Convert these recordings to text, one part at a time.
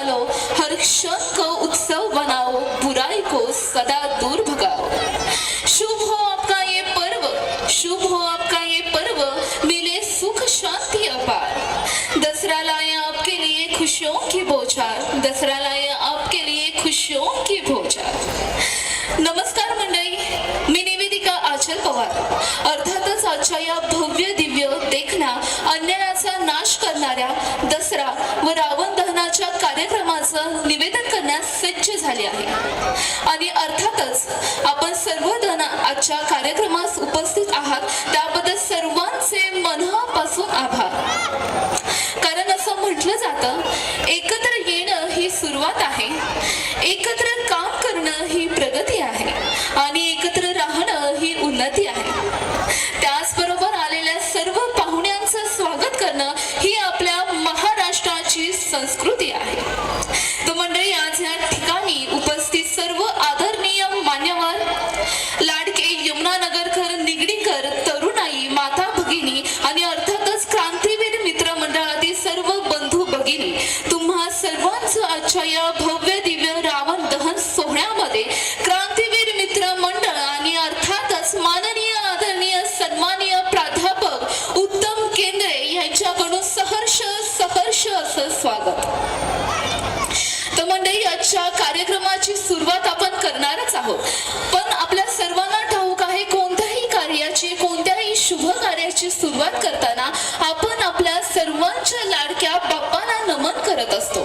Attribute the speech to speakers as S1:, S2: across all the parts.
S1: चालो, हर क्षण को उत्सव बनाओ, बुराई को सदा दूर भगाओ। शुभ हो आपका ये पर्व, शुभ हो आपका ये पर्व, मिले सुख शांति अपार। दसरा लाए आपके लिए खुशियों की बौछार, दसरा लाए आपके लिए खुशियों की बौछार। नमस्कार मंडळी, मी निवेदिका आचल पवार। अर्थातच आजच्या या भव्य दिव्य देखण्या अन्यायाचा नाश करणाऱ्या दसरा व रावण दहनाच्या कार्यक्रमाचं निवेदन करण्यास सज्ज झाले आहे। आणि अर्थातच आपण सर्वजण आजच्या कार्यक्रमास उपस्थित आहात, त्याबद्दल सर्वांचे मनापासून आभार। कारण असं म्हटलं जातं, एकत्र येणं ही सुरुवात आहे, एकत्र काम करणं ही प्रगती आहे आणि एकत्र राहणं ही उन्नती आहे। त्याचबरोबर आलेल्या सर्व पाहुण्यांचं स्वागत करणं ही आपल्या महाराष्ट्राची संस्कृती आहे। तो मंडळी, आज या ठिकाणी उपस्थित सर्व आदरणीय मान्यवर, लाडके यमुनानगरकर, निगडीकर, तरुणाई, माता भगिनी आणि अर्थातच क्रांतीवीर मित्र मंडळातील सर्व बंधू भगिनी, तुम्हा सर्वांचं आजच्या या भव्य दिव्य रावण दहन सोहळ्यामध्ये क्रांतीवीर मित्र मंडळ आणि अर्थातच माननीय आदरणीय सन्माननीय प्राध्यापक उत्तम केंद्रे यांच्याकडून सहर्ष असं स्वागत। तर मंडळी, आजच्या कार्यक्रमाची सुरुवात आपण करणारच आहोत, पण आपल्या सर्वांना ठाऊक आहे, कोणत्याही कार्याची, कोणत्याही शुभ कार्याची सुरुवात करताना आपण आपल्या सर्वांच्या लाडक्या बाप्पांना नमन करत असतो।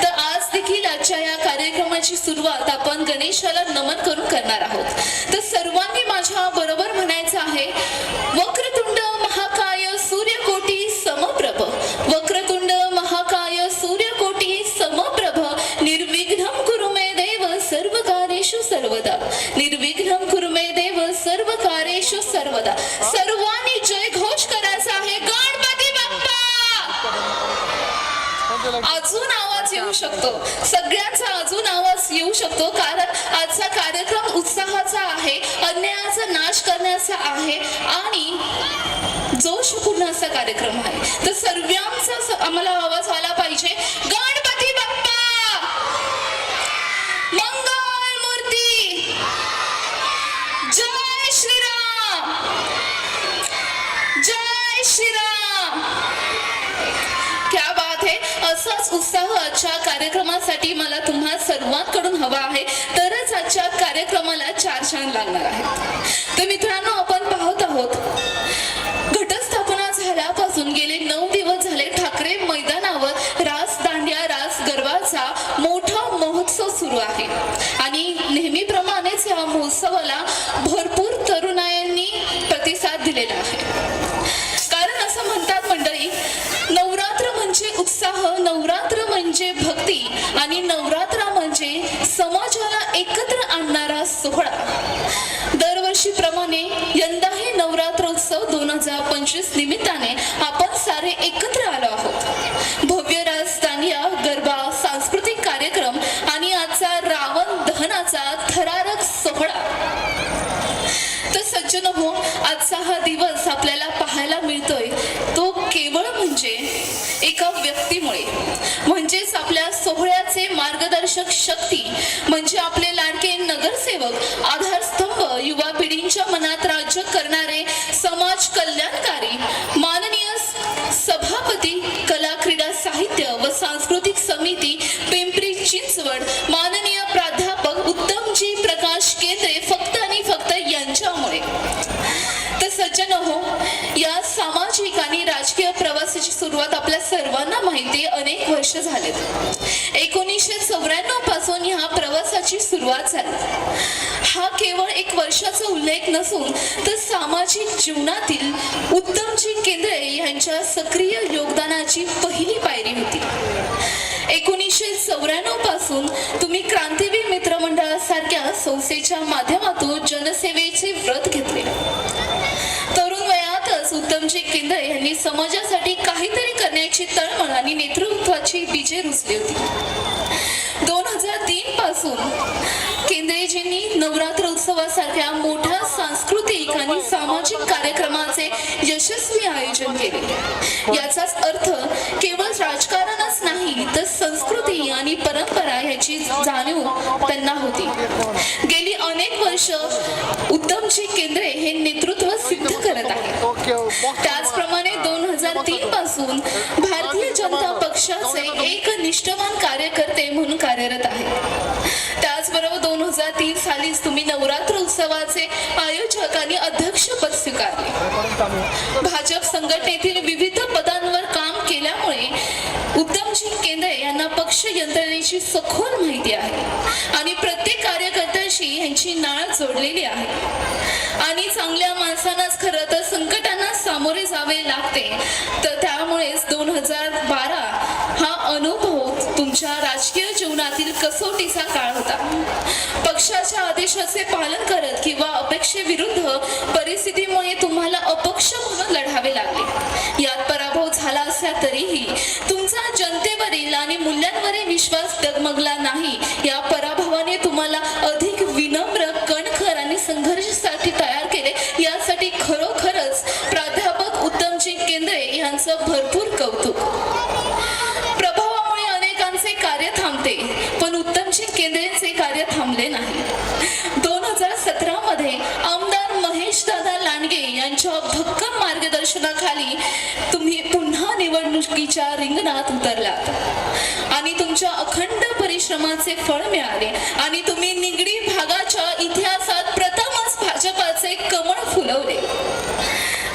S1: तर आज देखील आजच्या या कार्यक्रमाची सुरुवात आपण गणेशाला नमन करून करणार आहोत। तर सर्वांनी माझ्या बरोबर म्हणायचं आहे, वक्रतुंड महाकाय सूर्यकोटी समप्रभ, वक्रतुंड महाकाय सूर्यकोटी समप्रभ, निर्विघ्नं कुरु मे देव सर्व कार्येषु सर्वदा, निर्विघ्नं कुरु मे देव सर्व कार्येषु सर्वदा। सर्वांनी जय घोष करायचा आहे, गणपती बाप्पा। अजून आवाज येऊ शकतो, सगळ्यांचा अजून आवाज येऊ शकतो, कारण आजचा कार्यक्रम उत्साहाचा आहे, अन्यायाचा नाश करण्याचा आहे आणि जोशपूर्ण असा कार्यक्रम आहे। तर सर्वांचा आम्हाला आवाज आला पाहिजे, गणपती बाप्पा मंगल मूर्ती, जय श्रीराम, जय श्रीराम। क्या बात है। असाच उत्साह आजच्या कार्यक्रमासाठी मला तुम्हा सर्वांकडून हवा आहे, तरच आजच्या कार्यक्रमाला चार चांद लागणार आहेत। तर मित्रांनो, आपण पाहत आहोत, घटस्थापना झाल्यापासून गेले 9 दिवस झाले ठाकरे मैदानावर रास दांडिया, रास गरबाचा मोठा महोत्सव सुरू आहे आणि नेहमीप्रमाणेच या महोत्सवाला भरपूर तरुणायांनी प्रतिसाद दिलेला आहे। कारण असं म्हणतात मंडळी, नवरात्र म्हणजे उत्साह, नवरात्र म्हणजे भक्ती आणि नवरात्र म्हणजे समाजाला एकत्र आणणारा सोहळा। दरवर्षीप्रमाणे यंदाही नवरात्र उत्सव 2025 निमित्ताने आपण सारे एकत्र आलो आहोत। भव्य रास दांडिया, गरबा, सांस्कृतिक कार्यक्रम आणि आजचा रावण दहनाचा थरारक सोहळा। तर सज्जन हो, आजचा हा दिवस आपल्याला पाहायला मिळतोय तो केवळ म्हणजे एका व्यक्तीमुळे, म्हणजेच आपल्या सोहळ्याचे मार्गदर्शक शक्ती म्हणजे आपले लाडके नगरसेवक, आधारस्तंभ, युवा पिढींच्या मनात राज्य करणारे समाज कल्याणकारी माननीय सभापती, कला क्रीडा साहित्य व सांस्कृतिक समिती पिंपरी चिंचवड, माननीय प्राध्यापक उत्तमजी प्रकाश केंद्रे, फक्त आणि फक्त यांच्यामुळे। तर सज्जन हो, या सामाजिक आणि राजकीय प्रवासाची सुरुवात आपल्या सर्वांना माहिती आहे, अनेक वर्ष झालेत। 1994 पासून ह्या प्रवासाची सुरुवात झाली। हा केवळ एक वर्षाचा उल्लेख नसून तर सामाजिक जीवनातील उत्तमजी केंद्रे यांच्या सक्रिय योगदानाची पहिली पायरी होती। 1994 पासून तुम्ही क्रांतीवीर मित्र मंडळासारख्या संस्थेच्या माध्यमातून जनसेवेचे व्रत घेतले। तरुण वयातच उत्तमजी केंद्रे यांनी समाजासाठी काहीतरी करण्याची तळमळ आणि नेतृत्वाची बीजे रुजली होती। 2003 पासून केंद्रेजींनी नवरात्र उत्सवासारख्या मोठ्या सांस्कृतिक आणि सामाजिक कार्यक्रमाचे यशस्वी आयोजन केले। याचाच अर्थ केवळ राजकारणच नाही तर संस्कृती आणि परंपरा ह्याची जाणीव त्यांना होती. गेली अनेक वर्ष उत्तमजी केंद्रे हे नेतृत्व सिद्ध करत आहेत. त्याचप्रमाणे 2003 पासून भारतीय जनता पक्षाचे एक निष्ठावान कार्यकर्ते म्हणून कार्यरत आहेत. त्याचबरोबर 2003 सालीच तुम्ही नवरात्र उत्सवाचे आयोजक आणि अध्यक्षपद स्वीकारले. भाजप संघटनेतील विविध पदांवर काम केल्यामुळे उत्तमजी केंद्रे यांना पक्ष यंत्रणेची सखोल माहिती आहे आणि प्रत्येक कार्यकर्त्याशी यांची नाळ जोडलेली आहे. आणि चांगल्या माणसांनाच खरं तर संकटांना सामोरे जावे लागते. तर त्यामुळेच 2012 हा अनुभव तुमच्या राजकीय जीवनातील कसोटीचा काळ होता. पक्षाच्या आदेशाचे पालन करत किंवा अपेक्षेविरुद्ध परिस्थितीमुळे तुम्हाला अपक्ष म्हणून लढावे लागले. यात पराभव झाला असला तरीही तुमचा जनतेवरील आणि मूल्यांवरील विश्वास डगमगला नाही. या पराभवाने तुम्हाला अधिक विनम्र, कणखर आणि संघर्षासाठी तयार केले. यासाठी खरोखरच प्राध्यापक उत्तमजी केंद्रे यांचं भरपूर कौतुक. प्रभावामुळे अनेकांचे कार्य थांबते, पण उत्तमजी केंद्रेंचे कार्य थांबले नाही. 2017 मध्ये आमदार महेशदादा लांडगे यांच्या भक्कम मार्गदर्शनाखाली तुम्ही पुन्हा निवडणुकीच्या रिंगणात उतरलात आणि तुमच्या अखंड परिश्रमाचे फळ मिळाले आणि तुम्ही निगडी भागाच्या इतिहासात प्रथमच भाजपाचे कमळ फुलवले.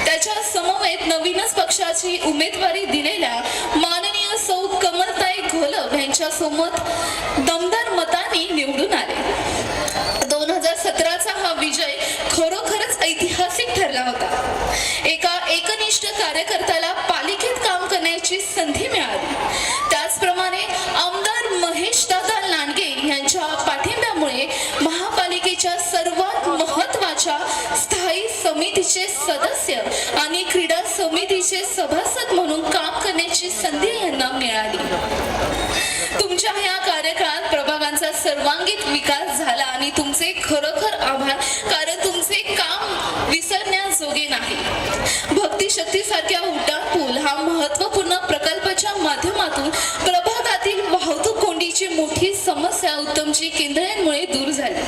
S1: त्याच्या समवेत नवीनच पक्षाची उमेदवारी दिलेल्या माननीय सौ कमलताई घोलप यांच्या सोबत दमदार मतांनी निवडून आले. 2017चा हा विजय खरोखरच ऐतिहासिक ठरला होता. एका एकनिष्ठ कार्यकर्त्याला पालिकेत काम करण्याची संधी मिळाली. त्याचप्रमाणे आमदार महेशदादा लांडगे यांच्या पाठिंब्यामुळे महापालिकेच्या सर्वात महत्त्वाच्या स्थायी समितीचे सदस्य आणि क्रीडा समितीचे सभासद म्हणून काम करण्याची संधी यांना मिळाली. तुमच्या ह्या कार्यकाळात प्रभागांचा सर्वांगीण विकास झाला आणि तुमचे खरोखर आभार, कारण तुमचे काम विसरण्याजोगे नाही. भक्ती शक्ती सारख्या उड्डाण पूल हा महत्त्वपूर्ण प्रकल्पाच्या माध्यमातून प्रभागातील वाहतूक कोंडीची मोठी समस्या उत्तमजी केंद्रेंमुळे दूर झाली.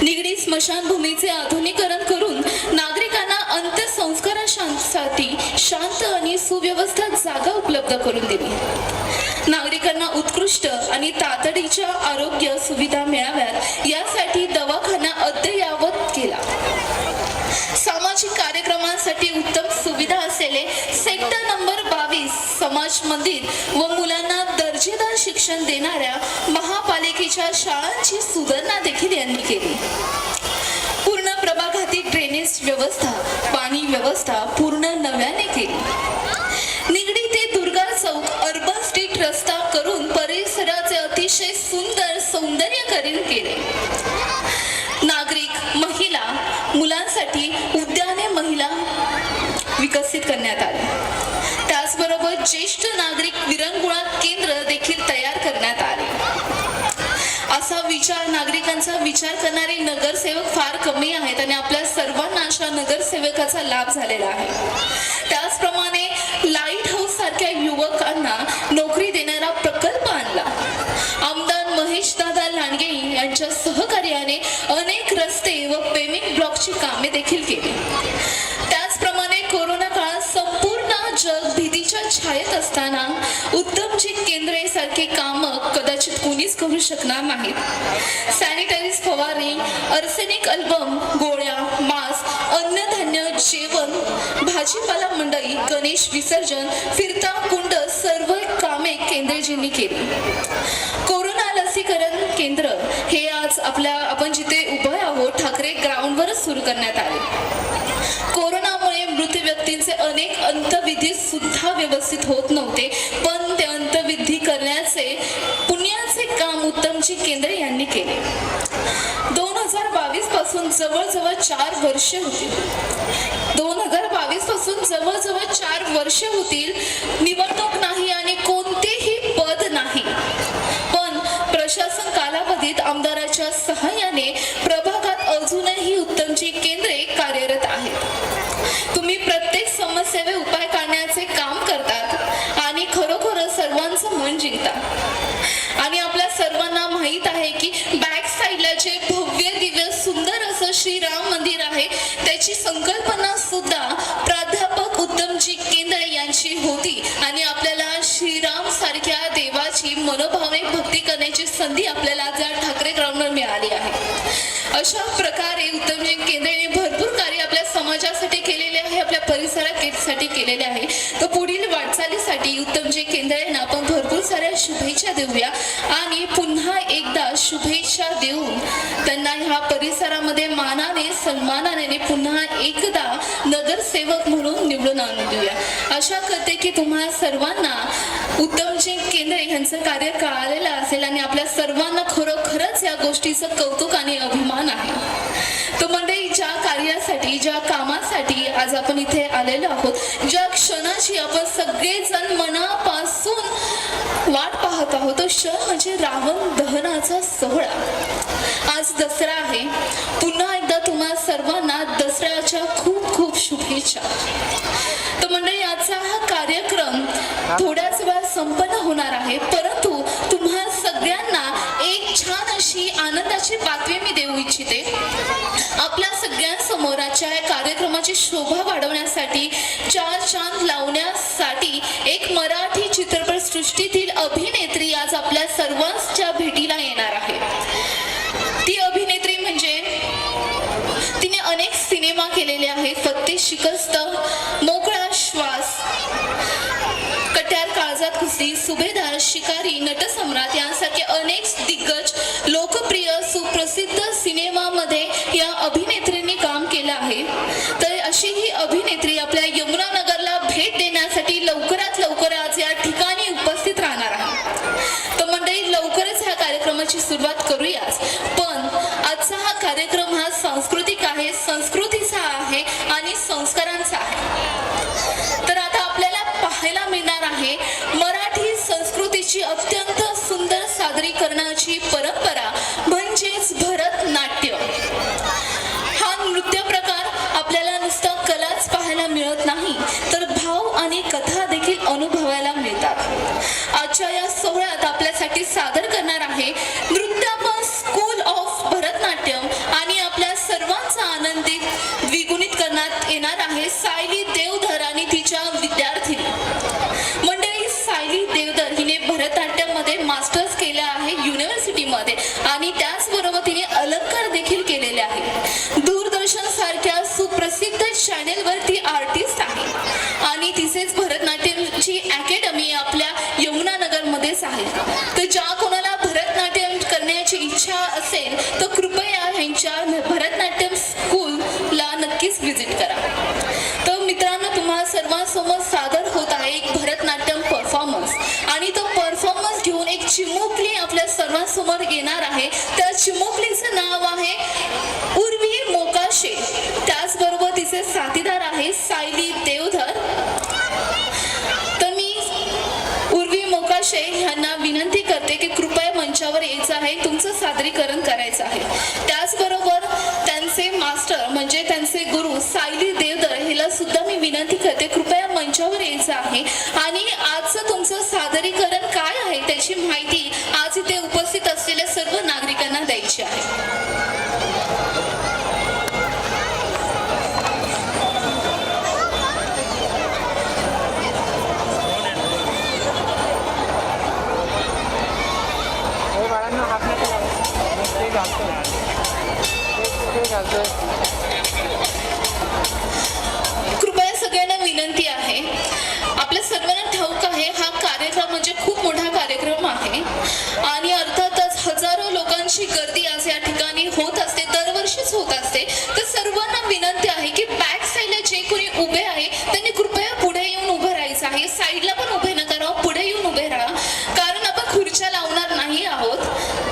S1: निगडी स्मशानभूमीचे आधुनिकीकरण करून नागरिकांना अंत्यसंस्कारासाठी शांत आणि सुव्यवस्थित जागा उपलब्ध करून दिली. नागरिकांना उत्कृष्ट आणि तातडीच्या आरोग्य सुविधा मिळाव्यात यासाठी दवाखाना अद्ययावत केला. सामाजिक कार्यक्रमांसाठी उत्तम सुविधा असलेले सेक्टर नंबर 22 समाज मंदिर व मुलांना दर्जेदार शिक्षण देणाऱ्या महापालिकेच्या शाळांची सुधारणा देखील यांनी केली. पूर्ण प्रभागातील ड्रेनेज व्यवस्था, पाणी व्यवस्था पूर्ण नव्याने केली. निगडी ते दुर्गा चौक अर्बन स्ट्रीट रस्ता करून परिसराचे अतिशय सुंदर सौंदर्यीकरण केले. नागरिक, महिला, मुलांसाठी उद्याने महिला विकसित करण्यात आले. त्याचबरोबर ज्येष्ठ नागरिक विरंगुळा केंद्र देखील तयार करण्यात आले. असा विचार, नागरिकांचा विचार करणारे नगरसेवक फार कमी आहेत आणि आपल्या सर्वांना अशा नगरसेवकाचा लाभ झालेला आहे. त्याचप्रमाणे लाईट हाऊस सारख्या युवकांना नोकरी देणारा प्रकल्प आणला. आमदार महेशदादा लांडगे यांच्या सहकार्याने अनेक रस्ते व पेव्हिंग ब्लॉकची कामे देखील केली. त्याचप्रमाणे कोरोना काळात संपूर्ण जग भीतीच्या छायेत असताना उत्तमजी केंद्रे सारखे काम कदाचित कोणीच करू शकणार नाहीत. सॅनिटरीज फवारणी, आर्सेनिक अल्बम, गोळ्या, मास्क, अन्नधान्य, जेवण, भाजीपाला मंडई, गणेश विसर्जन, फिरता कुंड सर्व कामे केंद्रेजींनी केली. कोरोना लसीकरण केंद्र हे आज आपण जिथे उभे आहोत ठाकरे ग्राउंडवरच सुरू करण्यात आले. कोरोनामुळे मृत व्यक्तींचे अनेक अंत्यविधी सुद्धा व्यवस्थित होत नव्हते, पण ते अंत्यविधी करण्याचे पुण्याचे काम उत्तमजी केंद्रे यांनी केले. 2022 पासून जवळजवळ 4 वर्ष होतील. 2022 पासून जवळजवळ 4 वर्ष होतील. निवडणूक नाही आणि कोणतेही पद नाही, पण प्रशासन कालावधीत आमदाराच्या सहाय्याने प्रभागात अजूनही उत्तमजी केंद्रे कार्यरत आहेत. तुम्ही प्रत्येक समस्येवर उपाय काढण्याचे काम करतात आणि खरोखर सर्वांचं मन जिंकता. आणि आपल्या सर्वांना माहीत आहे की बॅक साईडला जे भव्य दिव्य सुंदर असं श्रीराम मंदिर आहे त्याची संकल्पना सुद्धा प्राध्यापक उत्तमजी केंद्रे यांची होती आणि आपल्याला श्रीराम सारख्या देवाची मनोभावने भक्ती करण्याची संधी आपल्याला आज या ठाकरे ग्राउंडवर मिळाली आहे. अशा प्रकारे उत्तमजी केंद्रेने भरपूर कार्य आपल्या समाजासाठी केलेले आहे, आपल्या परिसरासाठी केलेले आहे. तर पुढील वाटचालीसाठी उत्तमजी केंद्रेंना आपण भरपूर साऱ्या शुभेच्छा देऊया आणि पुन्हा एकदा शुभेच्छा देऊन त्यांना ह्या परिसरामध्ये मानाने सन्मानाने पुन्हा एकदा नगरसेवक म्हणून निवडून आणून देऊया. आशा करते की तुम्हा सर्वांना उत्तमजी केंद्रे यांचं कार्य कळालेलं असेल आणि आपल्या सर्वांना खरोखरच या गोष्टीचं कौतुक आणि अभिमान आहे. तर मंडळी, ज्या कार्यासाठी ज्या कामासाठी आज आपण इथे आलेलो आहोत, ज्या क्षणाची आपण सगळेजण मनापासून वाट पाहत आहोत, तो क्षण म्हणजे रावण दहनाचा सोहळा. आज दसरा आहे. पुन्हा एकदा तुम्हा सर्वांना दसऱ्याच्या खूप खूप शुभेच्छा. तर मंडळी, आजचा हा कार्यक्रम थोड्याच वेळात संपन्न होणार आहे, परंतु तुम्हा सगळ्यांना एक छान अशी आनंदाची बातमी मी देऊ इच्छिते. आपल्या सगळ्यांसमोर आजच्या या कार्यक्रमाची शोभा वाढवण्यासाठी, चार चांद लावण्यासाठी एक मराठी चित्रपट सृष्टीतील अभिनेत्री आज आपल्या सर्वांच्या भेटीला येणार आहे. ती अभिनेत्री म्हणजे तिने अनेक सिनेमा केलेले आहेत. फत्ते शिकस्त, मोकळा श्वास, कट्यार काळजात घुसली, सुभेदार, शिकारी, नटसम्राट यांसारखे अनेक दिग्गज लोकप्रिय सुप्रसिद्ध सिनेमामध्ये या अभिनेत्रींनी काम केलं आहे. तर अशी ही अभिनेत्री आपल्या यमुनानगरला भेट देण्यासाठी लवकरात लवकर आज या ठिकाणी उपस्थित राहणार आहे. तर मंडळी, लवकरच ह्या कार्यक्रमाची सुरुवात करूयाच. पण आजचा हा कार्यक्रम हा सांस्कृतिक आहे, संस्कृतीचा आहे आणि संस्कारांचा आहे. तर आता आपल्याला पाहायला मिळणार आहे मराठी संस्कृतीची अत्यंत सुंदर सादरीकरणाची परंपरा म्हणजेच भरतनाट्य. हा नृत्य प्रकार आपल्याला नुसता कलाच पाहायला मिळत नाही, तर भाव आणि कथा देखील अनुभवायला मिळतात. आजच्या या सोहळ्यात आपल्यासाठी सादर करणार आहे नृत्यापन स्कूल ऑफ भरतनाट्यम आणि आपल्या सर्वांचा आनंदी द्विगुणित करण्यात येणार आहे सायली देवधर आणि तिच्या विद्यार्थिनी. मंडळी, सायली देवधर हिने भरतनाट्यममध्ये मास्टर्स केले आहे युनिव्हर्सिटीमध्ये आणि त्याचबरोबर तिने अलंकार देखील केलेले आहे. दूरदर्शन सारख्या सुप्रसिद्ध चॅनेलवर ती आर्टिस्ट आहे आणि तिचेच भरतनाट्यमची अकॅडमी आपल्या यमुनानगरमध्येच आहे. तर ज्या कोणाला भरतनाट्यम करण्याची इच्छा असेल तर कृपया ह्यांच्या भरतनाट्यम स्कूलला नक्कीच व्हिजिट करा. तर मित्रांनो, तुम्हाला सर्वांसमोर सादर होत आहे एक भरतनाट्यम परफॉर्मन्स आणि तो परफॉर्मन्स घेऊन एक चिमुकली आपल्या सर्वांसमोर येणार आहे. त्या चिमुकलीचं नाव आहे उर्वी मोकाशे. त्याचबरोबर तिचे साथीदार आहे सायली देवधर. तर मी उर्वी मोकाशे यांना विनंती करते की कृपया मंचावर यायचं आहे, तुमचं सादरीकरण करायचं आहे. त्याचबरोबर त्यांचे मास्टर म्हणजे त्यांचे गुरु सायली देवधर हिला सुद्धा मी विनंती करते कृपया मंचावर यायचं आहे आणि आजचं तुमचं सादरीकरण काय आहे त्याची माहिती आज इथे उपस्थित असलेल्या सर्व नागरिकांना द्यायची आहे. कृपया सगळ्यांना विनंती आहे, आपल्या सर्वांना ठाऊक आहे हा कार्यक्रम म्हणजे खूप मोठा कार्यक्रम आहे आणि अर्थातच हजारो लोकांची गर्दी आज या ठिकाणी होत असते, दरवर्षीच होत असते. तर सर्वांना विनंती आहे की बॅक साईडला जे कोणी उभे आहे त्यांनी कृपया पुढे येऊन उभं राहायचं आहे. साईडला पण उभे नका राहू, पुढे येऊन उभे राहा, कारण आपण खुर्च्या लावणार नाही आहोत.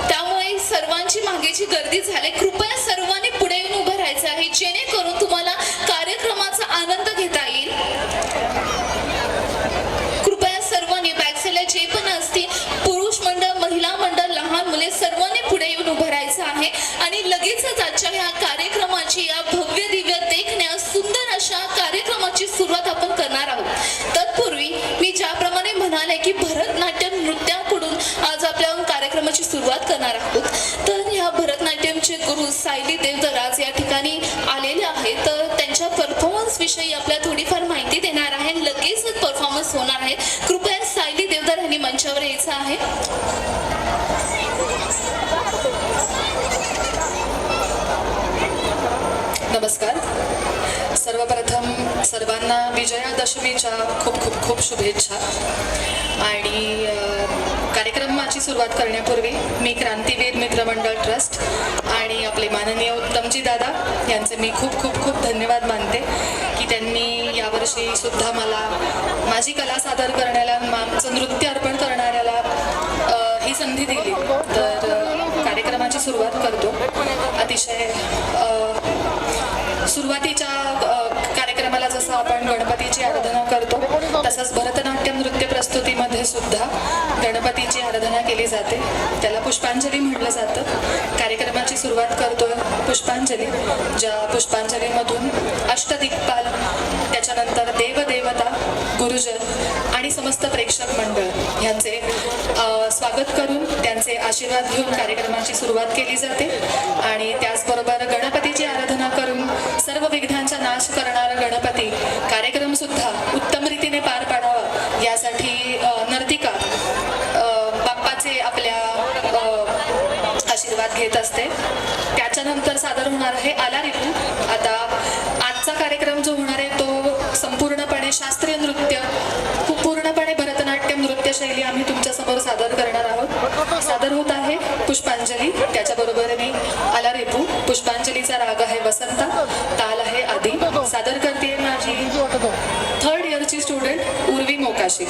S1: त्यामुळे सर्वांची मागेची गर्दी झाली. कृपया सर्वांनी पुढे येऊन उभं राहायचं आहे जेणेकरून तुम्हाला कार्यक्रमाचा आनंद घेता येईल. कृपया सर्वांनी बॅक साईडला जे पण असतील पुरुष मंडळ, महिला मंडळ, लहान मुले सर्वांनी पुढे येऊन उभं राहायचं आहे आणि लगेचच आजच्या ह्या कार्यक्रमाची या भव्य दिव्य देखण्या सुंदर अशा कार्यक्रमाची सुरुवात आपण करणार आहोत. तत्पूर्वी मी ज्याप्रमाणे म्हणाले की भरतनाट्यम नृत्याकडून आज आज आपल्या कार्यक्रमाची सुरुवात करणार आहोत. तर ह्या भरतनाट्यमचे गुरु सायली देवधर आज या ठिकाणी आलेले आहेत. तर त्यांच्या परफॉर्मन्स विषयी आपल्याला थोडीफार माहिती देणार आहे. लगेचच परफॉर्मन्स होणार आहे. कृपया सायली देवधर यांनी मंचावर यायचं आहे.
S2: नमस्कार. सर्वप्रथम सर्वांना विजयादशमीच्या खूप खूप खूप शुभेच्छा. आणि कार्यक्रमाची सुरुवात करण्यापूर्वी मी क्रांतीवीर मित्रमंडळ ट्रस्ट आणि आपले माननीय उत्तमजी दादा यांचे मी खूप खूप खूप धन्यवाद मानते की त्यांनी यावर्षी सुद्धा मला माझी कला सादर करण्याला, आमचं नृत्य अर्पण करणाऱ्याला ही संधी दिली. तर कार्यक्रमाची सुरुवात करतो. अतिशय सुरुवातीच्या कार्यक्रमाला जसं आपण गणपतीची आराधना करतो तसंच भरतनाट्यम नृत्य प्रस्तुतीमध्ये सुद्धा गणपतीची आराधना केली जाते. त्याला पुष्पांजली म्हटलं जातं. कार्यक्रमाची सुरुवात करतोय पुष्पांजली, ज्या पुष्पांजलीमधून अष्टदिक्पाल, त्याच्यानंतर देवदेवता, गुरुजन आणि समस्त प्रेक्षक मंडळ यांचे स्वागत करून त्यांचे आशीर्वाद घेऊन कार्यक्रमाची सुरुवात केली जाते. आणि त्याचबरोबर गणपतीची आराधना करून सर्व विघ्नांचा नाश करणारा गणपती कार्यक्रम सुद्धा उत्तम रीतीने पार पाडावा यासाठी नर्तिका बाप्पाचे आपल्या आशीर्वाद घेत असते. त्याच्यानंतर सादर होणार आहे आला रिपू. आता आजचा कार्यक्रम जो होणार आहे तो संपूर्णपणे शास्त्रीय नृत्य, पूर्णपणे भरतनाट्यम नृत्य शैली आम्ही तुमच्या समोर सादर करणार आहोत. सादर होत आहे पुष्पांजली, त्याच्याबरोबर मी आला रेपू. पुष्पांजलीचा राग आहे वसंता, ताल आहे आदी. सादर करते माझी 3rd इयरची स्टुडंट उर्वी मोकाशी.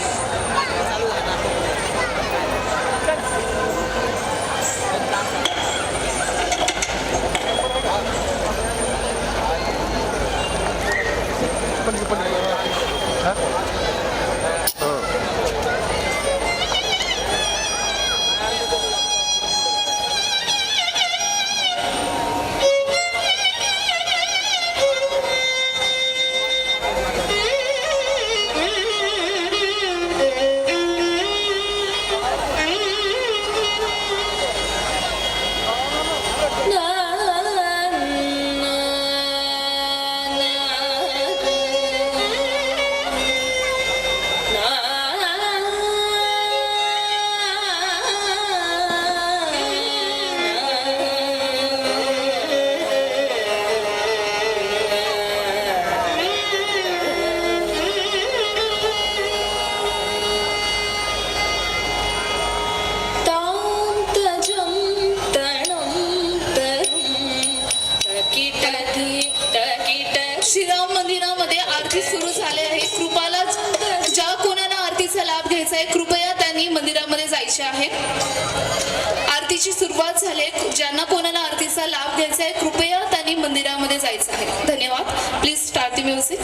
S1: श्रीराम मंदिरामध्ये आरती सुरू झाली आहे. कृपाला ज्या कोणाला आरतीचा लाभ घ्यायचा आहे कृपया त्यांनी मंदिरामध्ये जायचे आहे. आरतीची सुरुवात झाली. ज्यांना कोणाला आरतीचा लाभ घ्यायचा आहे कृपया त्यांनी मंदिरामध्ये जायचं आहे. धन्यवाद. Please start the music.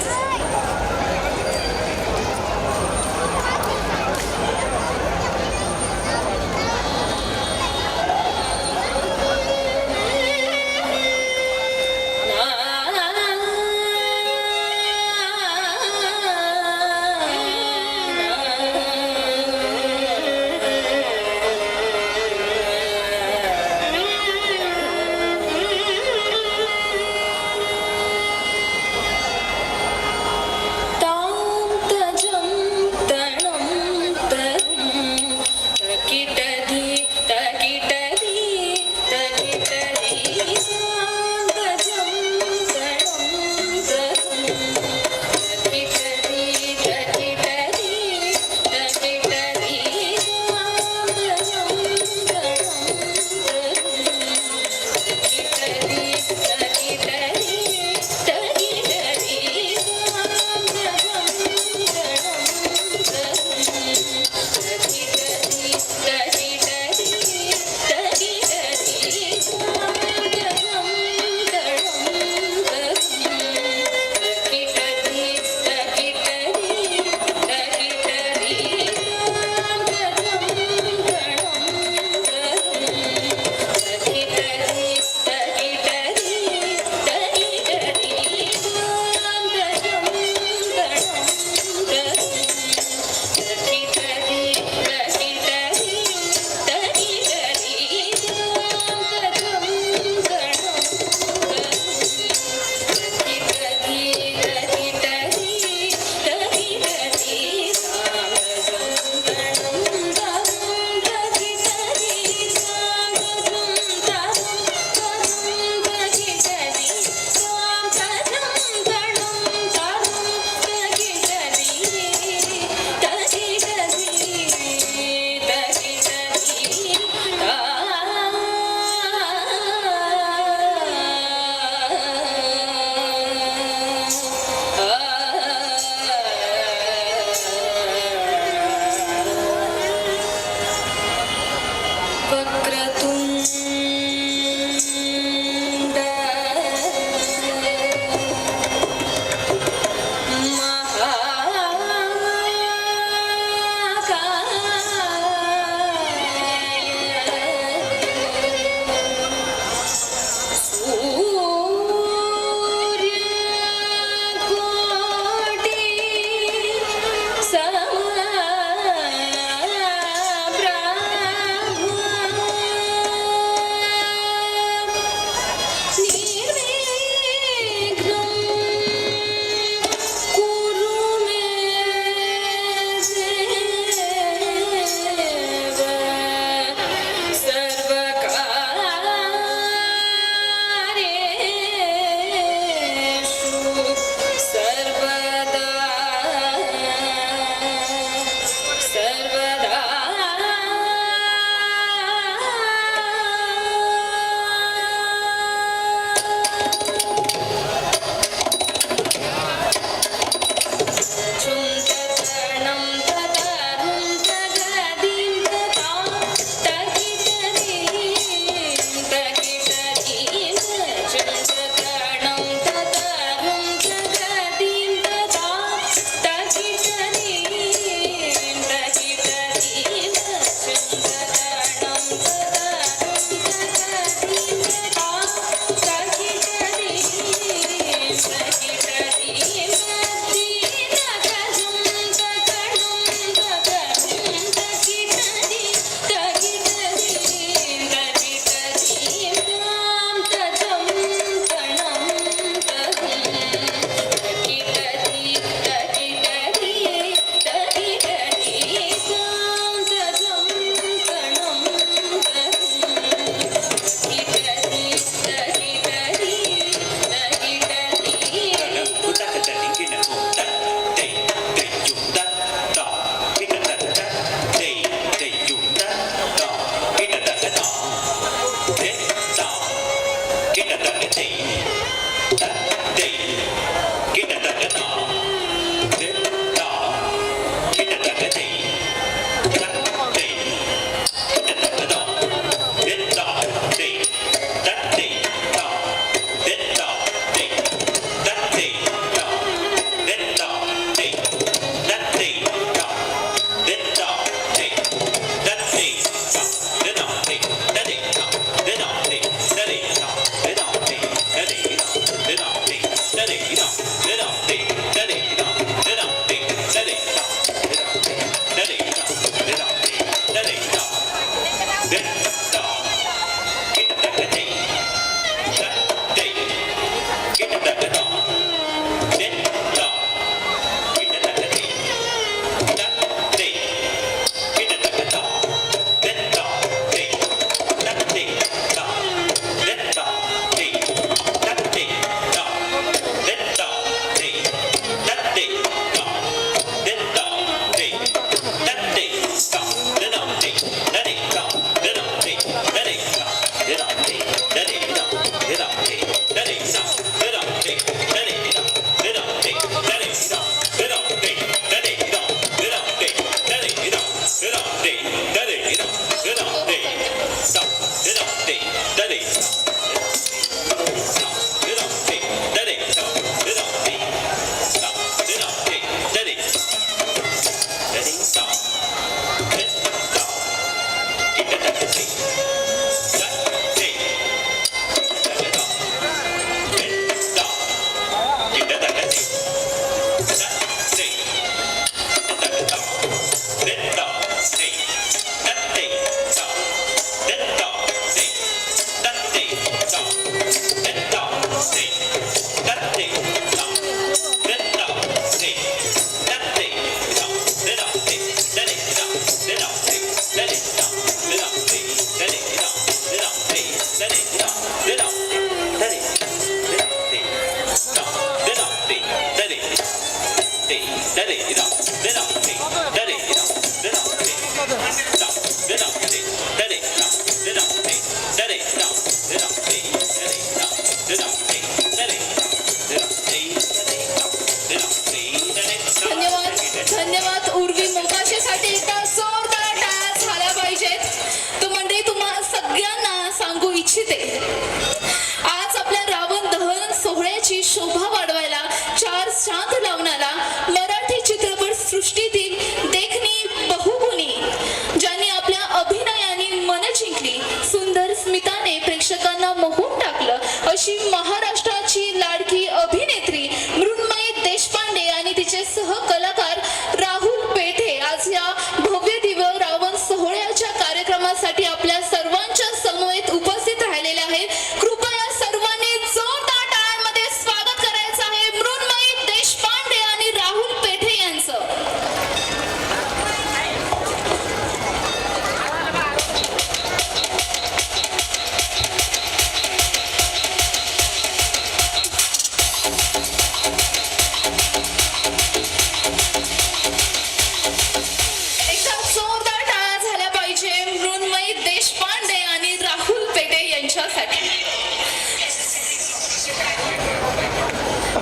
S1: अशी महाराष्ट्राची लाडकी अभिनेत्री मृण्मयी देशपांडे आणि तिचे सहकलाकार राहुल पेठे आज या भव्य दिव्य रावण सोहळ्याच्या कार्यक्रमासाठी आपल्या सर्वांच्या समवेत उपस्थित राहिलेले आहेत. कृपया सर्वांनी जोरदार टाळ्यांमध्ये स्वागत करायचं आहे मृण्मयी देशपांडे आणि राहुल पेठे यांचं.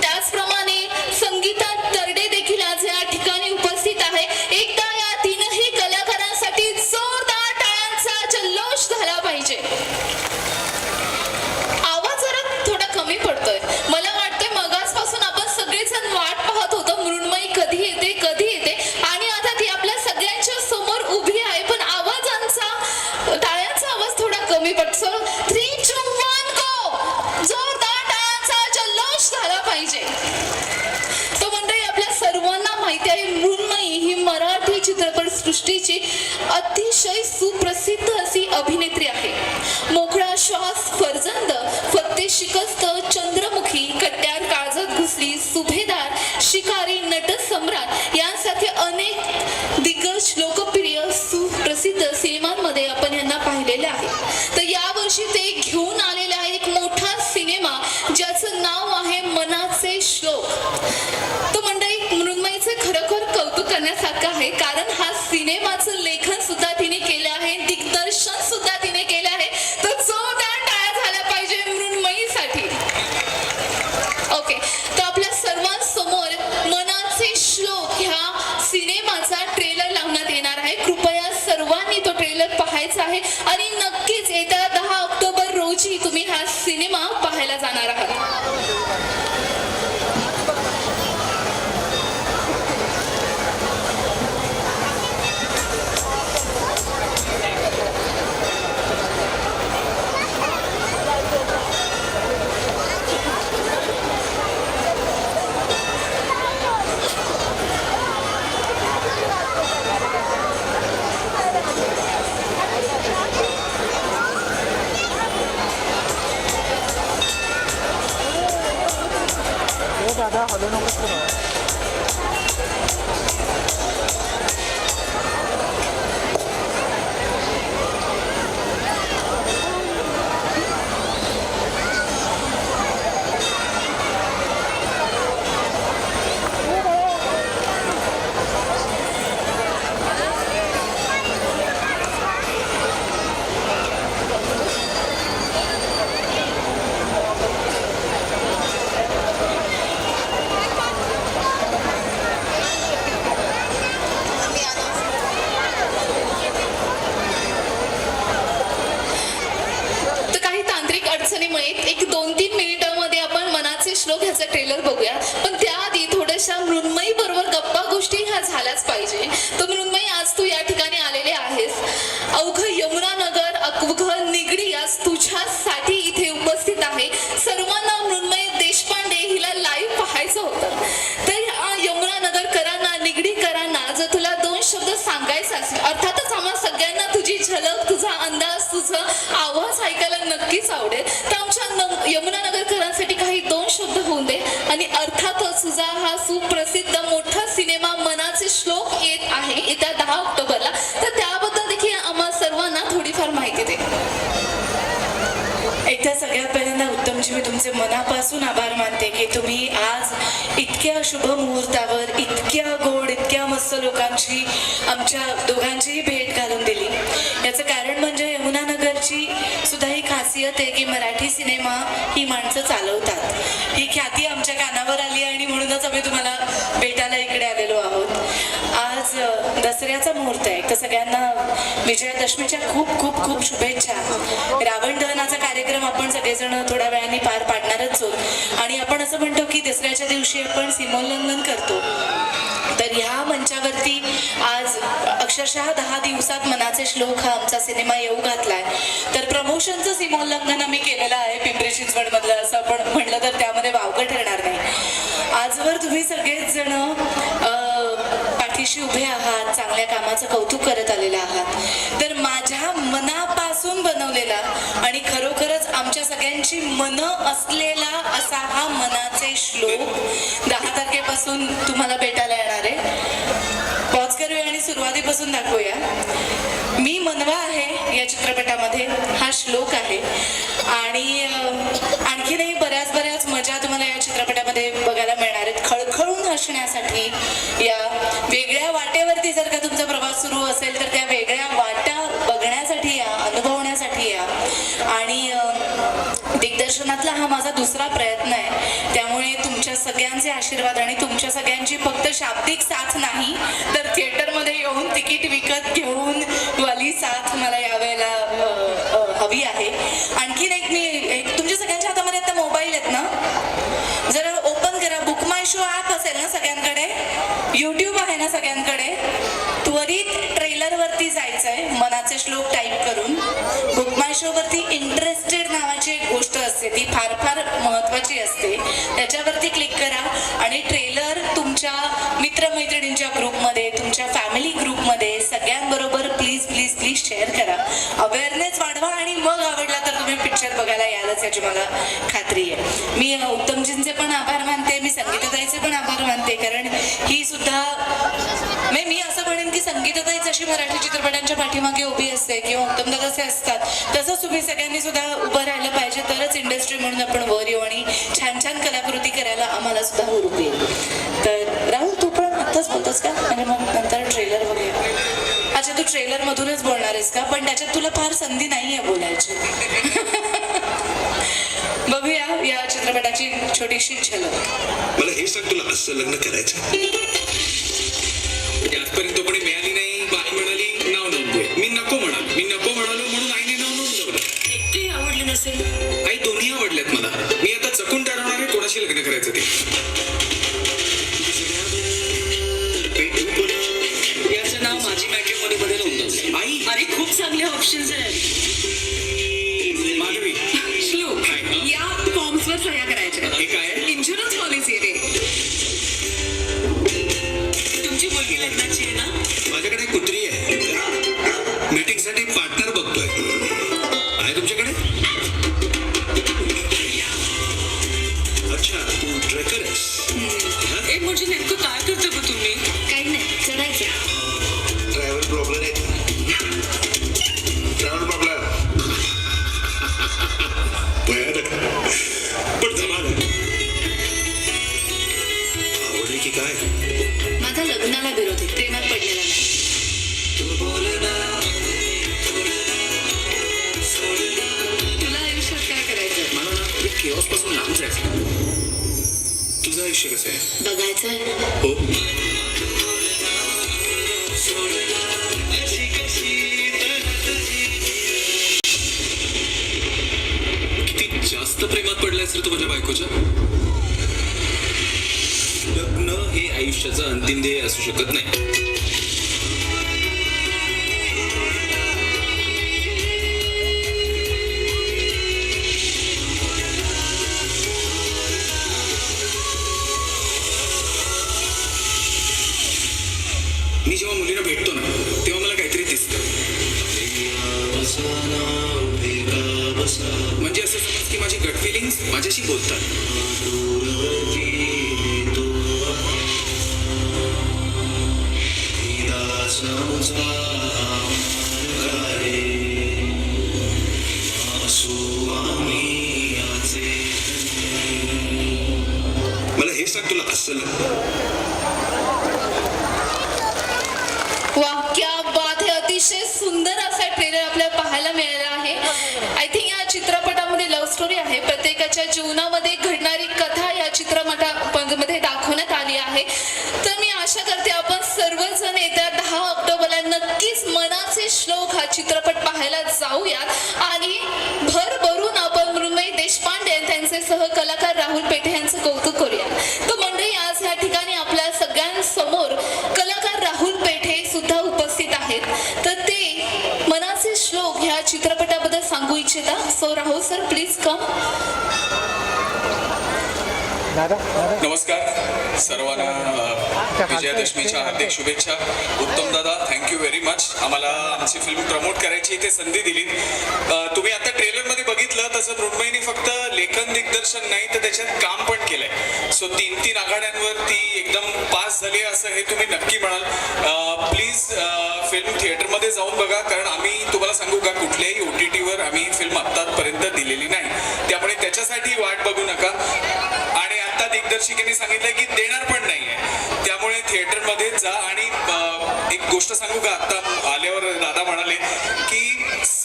S1: त्याचप्रमाणे संगीता तरडे देखील आज या ठिकाणी उपस्थित आहे. एकदा या तीनही कलाकारांसाठी जोरदार टाळ्यांचा जल्लोष झाला पाहिजे. आवाज जरा थोडा कमी पडतोय. मला वाटतंय मगाचपासून आपण सगळेजण वाट पाहत होतो मृण्मयी कधी येते आणि आता ती आपल्या सगळ्यांच्या समोर उभी आहे, पण टाळ्यांचा आवाज थोडा कमी पडतो. 3, 2, 1 गो. जोरदार टाळ्यांचा जल्लोष झाला पाहिजे. तो मंडळी आपल्या सर्वांना माहिती आहे मृण्मयी ही मराठी चित्रपट सृष्टीची अतिशय सुप्रसिद्ध अशी अभिनेत्री आहे. मोकळा श्वास, फर्जंद, फत्ते शिकस्त, चंद्रमुखी, कट्यार काळजात घुसली, सुभेदार, शिकारी, नट सम्राट यांसारखे अनेक दिग्गज लोकप्रिय सुप्रसिद्ध सिनेमांमध्ये आपण यांना पाहिलेले आहे. तर यावर्षी ते घेऊन आलेले आहे एक मोठा सिनेमा ज्याचं नाव आहे मनाचे श्लोक. तो मंडळी मृण्मयीचे खरोखर कौतुक करण्यासारखं आहे, कारण हा सिनेमाचं लेखन सुद्धा तिने केलं आहे, दिग्दर्शन सुद्धा तिने केलं आहे. तर जोरदार टाळ्या झाल्या पाहिजे मृण्मयीसाठी. ओके, तर आपल्या सर्वांसमोर मनाचे श्लोक ह्या सिनेमाचा ट्रेलर लावण्यात येणार आहे. कृपया सर्वांनी तो ट्रेलर पाहायचा आहे आणि नक्कीच येत्या 10 ऑक्टोबर रोजी तुम्ही हा सिनेमा पाहायला जाणार आहात.
S3: दादा हलू नकोस करू. एक 2-3 मिनिटांमध्ये आपण मनाचे श्लोक ह्याचा ट्रेलर बघूया, पण त्याआधी थोड्याशा मृण्मयी बरोबर गप्पा गोष्टी ह्या झाल्याच पाहिजे. तर मृण्मयी, आज तू या ठिकाणी आलेले आहेस. अवघ यमुनानगर, अवघ निगडी आज तुझ्यासाठी इथे उपस्थित आहे. सर्वांना मृण्मयी देशपांडे हिला लाईव्ह पाहायचं होतं. तर यमुनानगरकरांना, निगडीकरांना जर तुला 2 शब्द सांगायचे असतील, अर्थातच आम्हा सगळ्यांना तुझी झलक, तुझा अंदाज, तुझा आवाज ऐकायला नक्कीच आवडेल. तर आमच्या यमुनानगरकरांसाठी काही 2 शब्द होऊन दे. आणि अर्थातच तुझा हा सुप्रसिद्ध मोठा सिनेमा मनाचे श्लोक येत आहे येत्या 10 ऑक्टोबरला. तर त्याबद्दल देखील आम्हा सर्वांना थोडीफार माहिती दे.
S4: एकदा सगळ्यात पहिल्यांदा उत्तमजी, मी तुमचे मनापासून आभार मानते की तुम्ही आज इतक्या शुभ मुहूर्तावर इतक्या गोड, इतक्या मस्त लोकांची आमच्या दोघांचीही भेट घालून दिली. याचं कारण म्हणजे यमुनानगरची सुद्धा ही खासियत आहे की मराठी सिनेमा ही माणसं चालवतात. ही ख्याती आमच्या कानावर आली आणि म्हणूनच आम्ही तुम्हाला भेटायला इकडे आलेलो आहोत. आज दसऱ्याचा मुहूर्त आहे, तर सगळ्यांना विजयादशमीच्या खूप खूप खूप शुभेच्छा. रावण दहनाचा कार्यक्रम आपण सगळेजण थोड्या वेळाने पार पाडणारच आहोत आणि आपण असं म्हणतो की दसऱ्याच्या दिवशी आपण सीमोल्लंघन करतो. तर ह्या मंचावरती आज अक्षरशः 10 दिवसात मनाचे श्लोक हा आमचा सिनेमा येऊ घातलाय. तर प्रमोशनचं सीमोल्लंघन आम्ही केलेलं आहे पिंपरी पिंपरी चिंचवडमधलं असं आपण म्हणलं तर त्यामध्ये वावगं ठरणार नाही. आजवर तुम्ही सगळेच जण पाठीशी उभे आहात, चांगल्या कामाचं कौतुक करत आलेला आहात. तर माझ्या मनापासून बनवलेला आणि खरोखरच आमच्या सगळ्यांची मनं असलेला असा हा मनाचे श्लोक 10 तारखेपासून तुम्हाला भेटायला येणार आहे. पॉज करूया आणि सुरुवातीपासून दाखवूया. मी मनवा आहे या चित्रपटामध्ये हा श्लोक आहे आणि आणखीनही बऱ्याच मजा तुम्हाला या चित्रपटामध्ये बघायला मिळणार आहेत. खळखळून हसण्यासाठी या वेगळ्या वाटेवरती जर का तुमचा प्रवास सुरू असेल तर त्या वेगळ्या वाटा बघण्यासाठी या, अनुभवण्यासाठी या. आणि दिग्दर्शनातला हा माझा दुसरा प्रयत्न आहे. त्यामुळे तुमच्या सगळ्यांचे आशीर्वाद आणि तुमच्या सगळ्यांची फक्त शाब्दिक साथ नाही तर थिएटरमध्ये येऊन तिकीट विकत घेऊन वाली साथ मला यावेळेला हवी आहे. आणखीन एक तुमच्या सगळ्यांच्या हातामध्ये आता मोबाईल आहेत ना, जरा ओपन करा. बुक माय शो ॲप असेल ना सगळ्यांकडे, यूट्यूब आहे ना सगळ्यांकडे. त्वरित ट्रेलरवरती जायचंय मनाचे श्लोक टाईप करून. बुक माय शो वरती इंटरेस्टेड नावाची एक गोष्ट असते, ती फार महत्वाची असते. त्याच्यावरती क्लिक करा आणि ट्रेलर तुमच्या मित्रमैत्रिणींच्या ग्रुपमध्ये, तुमच्या फॅमिली ग्रुपमध्ये सगळ्यांबरोबर प्लीज शेअर करा. अवेअरनेस वाढवा आणि मग आवडला तर तुम्ही पिक्चर बघायला यालच याची मला खात्री आहे. मी उत्तमजींचे पण आभार मानते, मी संगीताताईचे पण आभार मानते, कारण ही सुद्धा मी असं म्हणेन की संगीताताईच अशी मराठी चित्रपटांच्या पाठीमागे उभी असते किंवा उत्तमदादाचे असतात, तसंच तुम्ही सगळ्यांनी सुद्धा उभं राहिलं पाहिजे. तरच इंडस्ट्री म्हणून आपण वर येऊ आणि छान कलाकृती करायला आम्हाला सुद्धा हुरूप येईल. तर राहुल तू पण आत्ताच बोलतोस का? म्हणजे मग नंतर ट्रेलर बघूया. अच्छा तू ट्रेलर मधूनच बोलणार आहेस का? पण त्याच्यात तुला फार संधी नाहीये बोलायची. बघूया या चित्रपटाची छोटीशी झलक.
S5: मला हे सांग, तुला असं लग्न करायचं? आजपर्यंत कोणी मिळाली नाही. बाई म्हणाली नाव नोंदवूय. मी नको म्हणालो म्हणून आईने नाव नोंदवलं.
S4: एकटी आवडली नसेल?
S5: आई दोन्ही आवडल्यात मला. मी आता चकून ठरवणार आहे कोणाशी लग्न करायचं ते.
S6: याचं नाव माझी मॅट्रिमोनीमध्ये नोंदवलं.
S5: आई
S6: अरे खूप चांगले ऑप्शन्स आहेत.
S5: माधवी
S6: श्लोक या फॉर्म्सवर सह्या करायच्या.
S5: हे काय आहे?
S6: इन्शुरन्स पॉलिसी आहे रे. तुमची मुलगी लग्नाची आहे ना?
S5: माझ्याकडे कुत्री आहे. मीटिंगसाठी पार्टनर बघतोय. आहे तुमच्याकडे? अच्छा तू ट्रेकर आहेस.
S6: एक म्हणजे नेमकं काय करतो का तुम्ही?
S3: काही नाही, चढायचं.
S5: ट्रॅव्हल प्रॉब्लेम आहे. ट्रॅव्हल प्रॉब्लेम पण जमाल. आवडली की काय?
S3: माझा लग्नाला विरोध आहे, प्रेमात पडलेला नाही.
S6: तुला आयुष्यात काय करायचं?
S5: मला ना केऑस पासून लांब जायचं. तुझं आयुष्य कसं आहे?
S3: बघायचं.
S5: हो. किती जास्त प्रेमात पडलायस रे तू माझ्या बायकोच्या. लग्न हे आयुष्याचं अंतिम ध्येय असू शकत नाही. मी जेव्हा मुलीला भेटतो ना तेव्हा मला काहीतरी दिसतं. म्हणजे असं समज की माझी गट फिलिंग्स माझ्याशी बोलतात. मला हे सांग, तुला असं
S3: वा क्या बात है. अतिशय सुंदर असा ट्रेलर आपल्याला पाहायला मिळाला आहे. आय थिंक या चित्रपटामध्ये लव्ह स्टोरी आहे. प्रत्येकाच्या जीवनामध्ये घडणारी कथा या चित्रपटामध्ये दाखवण्यात आली आहे. तर मी आशा करते आपण सर्वजण येत्या 10 ऑक्टोबरला नक्कीच मनाचे श्लोक हा चित्रपट पाहायला जाऊयात आणि भरभरून आपण मृण्मयी देशपांडे त्यांचे सहकलाकार राहुल पेठे यांचं कौतुक करूया. तर मंडळी आज या ठिकाणी आपल्या सगळ्यांसमोर कलाकार राहुल पेठे सुद्धा उपस्थित आहेत. तर ते मनाचे श्लोक ह्या चित्रपटाबद्दल सांगू इच्छिता? So Rahul sir please come.
S5: नमस्कार सर्वांना विजयादशमीच्या हार्दिक शुभेच्छा. उत्तम दादा, थँक्यू व्हेरी मच. आम्हाला आमची फिल्म प्रमोट करायची इथे संधी दिली. तुम्ही आता ट्रेलरमध्ये बघितलं तसं मृण्मयीने फक्त लेखन दिग्दर्शन नाही तर त्याच्यात काम पण केलंय. सो 3 आघाड्यांवर ती एकदम पास झाली असं हे तुम्ही नक्की म्हणाल. प्लीज फिल्म थिएटरमध्ये जाऊन बघा, कारण आम्ही तुम्हाला सांगू का कुठल्याही OTTवर आम्ही फिल्म आत्तापर्यंत दिलेली नाही, त्यामुळे त्याच्यासाठी वाट बघू नका. आणि आता दिग्दर्शिकेने सांगितलं की देणार पण नाहीये, त्यामुळे थिएटरमध्ये जा. आणि एक गोष्ट सांगू का, आता आल्यावर दादा म्हणाले की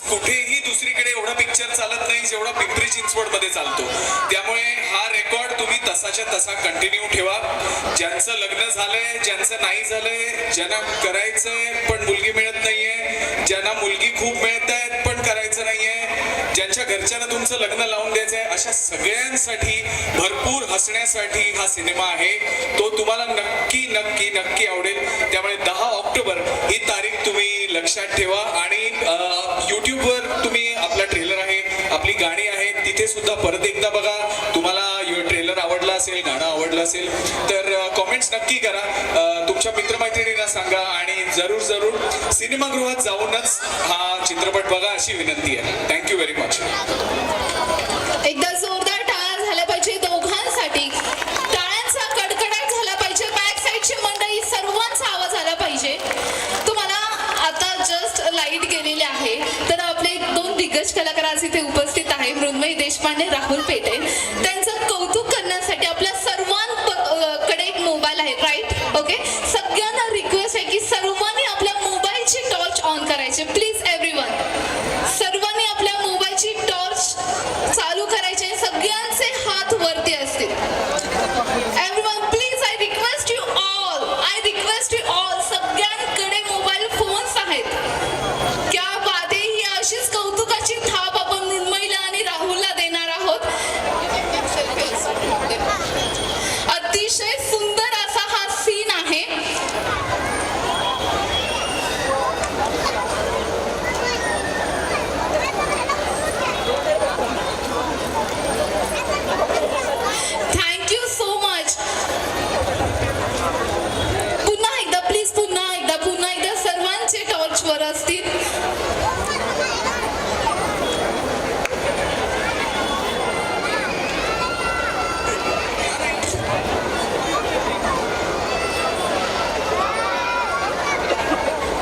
S5: कुठेही दुसरीकडे एवढा पिक्चर चालत नाही जेवढा पिंपरी चिंचवड मध्ये चालतो, त्यामुळे हा रेकॉर्ड तुम्ही तसाच्या तसा कंटिन्यू ठेवा. ज्यांचं लग्न झालंय, ज्यांचं नाही झालंय, ज्यांना करायचंय पण मुलगी मिळत नाहीये, ज्यांना मुलगी खूप मिळत आहेत पण करायचं नाहीये, ज्यांच्या घरच्यांना तुमचं लग्न लावून द्यायचंय, अशा सगळ्यांसाठी भरपूर हसण्यासाठी हा सिनेमा आहे. तो तुम्हाला नक्की नक्की नक्की आवडेल. त्यामुळे 10 ऑक्टोबर ही तारीख तुम्ही लक्षात ठेवा. आणि यूट्यूबवर तुम्ही आपला ट्रेलर आहे, आपली गाणी आहेत, तिथे सुद्धा परत एकदा बघा. तुम्हाला ट्रेलर आवडला असेल, गाणं आवडलं असेल तर कॉमेंट्स नक्की करा, तुमच्या मित्रमैत्रिणींना सांगा आणि जरूर जरूर सिनेमागृहात जाऊनच हा चित्रपट बघा अशी विनंती आहे. Thank you very much.
S3: एकदा जोरदार टाळ्या झाल्या पाहिजे दोघांसाठी. टाळ्यांचा कडकडाट झाला पाहिजे. बॅक साईडची मंडळी सर्वांचा आवाज आला पाहिजे. तुम्हाला आता जस्ट लाईट गेलेले आहे तर आपले 2 दिग्गज कलाकार आज इथे उपस्थित आहे, मृण्मयी देशपांडे, राहुल पेटे. त्यांचं कौतुक करण्यासाठी आपल्या सर्वांकडे एक मोबाईल आहे, राईट? ओके, सगळ्यांना रिक्वेस्ट आहे की सर्वांनी आपल्या मोबाईलची टॉर्च ऑन करायचे. प्लीज एव्हरीवन, सर्वांनी आपल्या मोबाईलची टॉर्च चालू करायचे. सगळ्यांचे हात वरती असतील. Everyone please, I request you all, सगळ्यांकडे मोबाईल फोन्स आहेत. क्या बात आहे. ही अशीच कौतुकाची थाप आपण मृण्मयीला आणि राहुलला देणार आहोत. अतिशय सुंदर असा हा सीन आहे. Thank you so much. पुन्हा एकदा प्लीज, पुन्हा एकदा सर्वांचे टॉर्च वर असतील.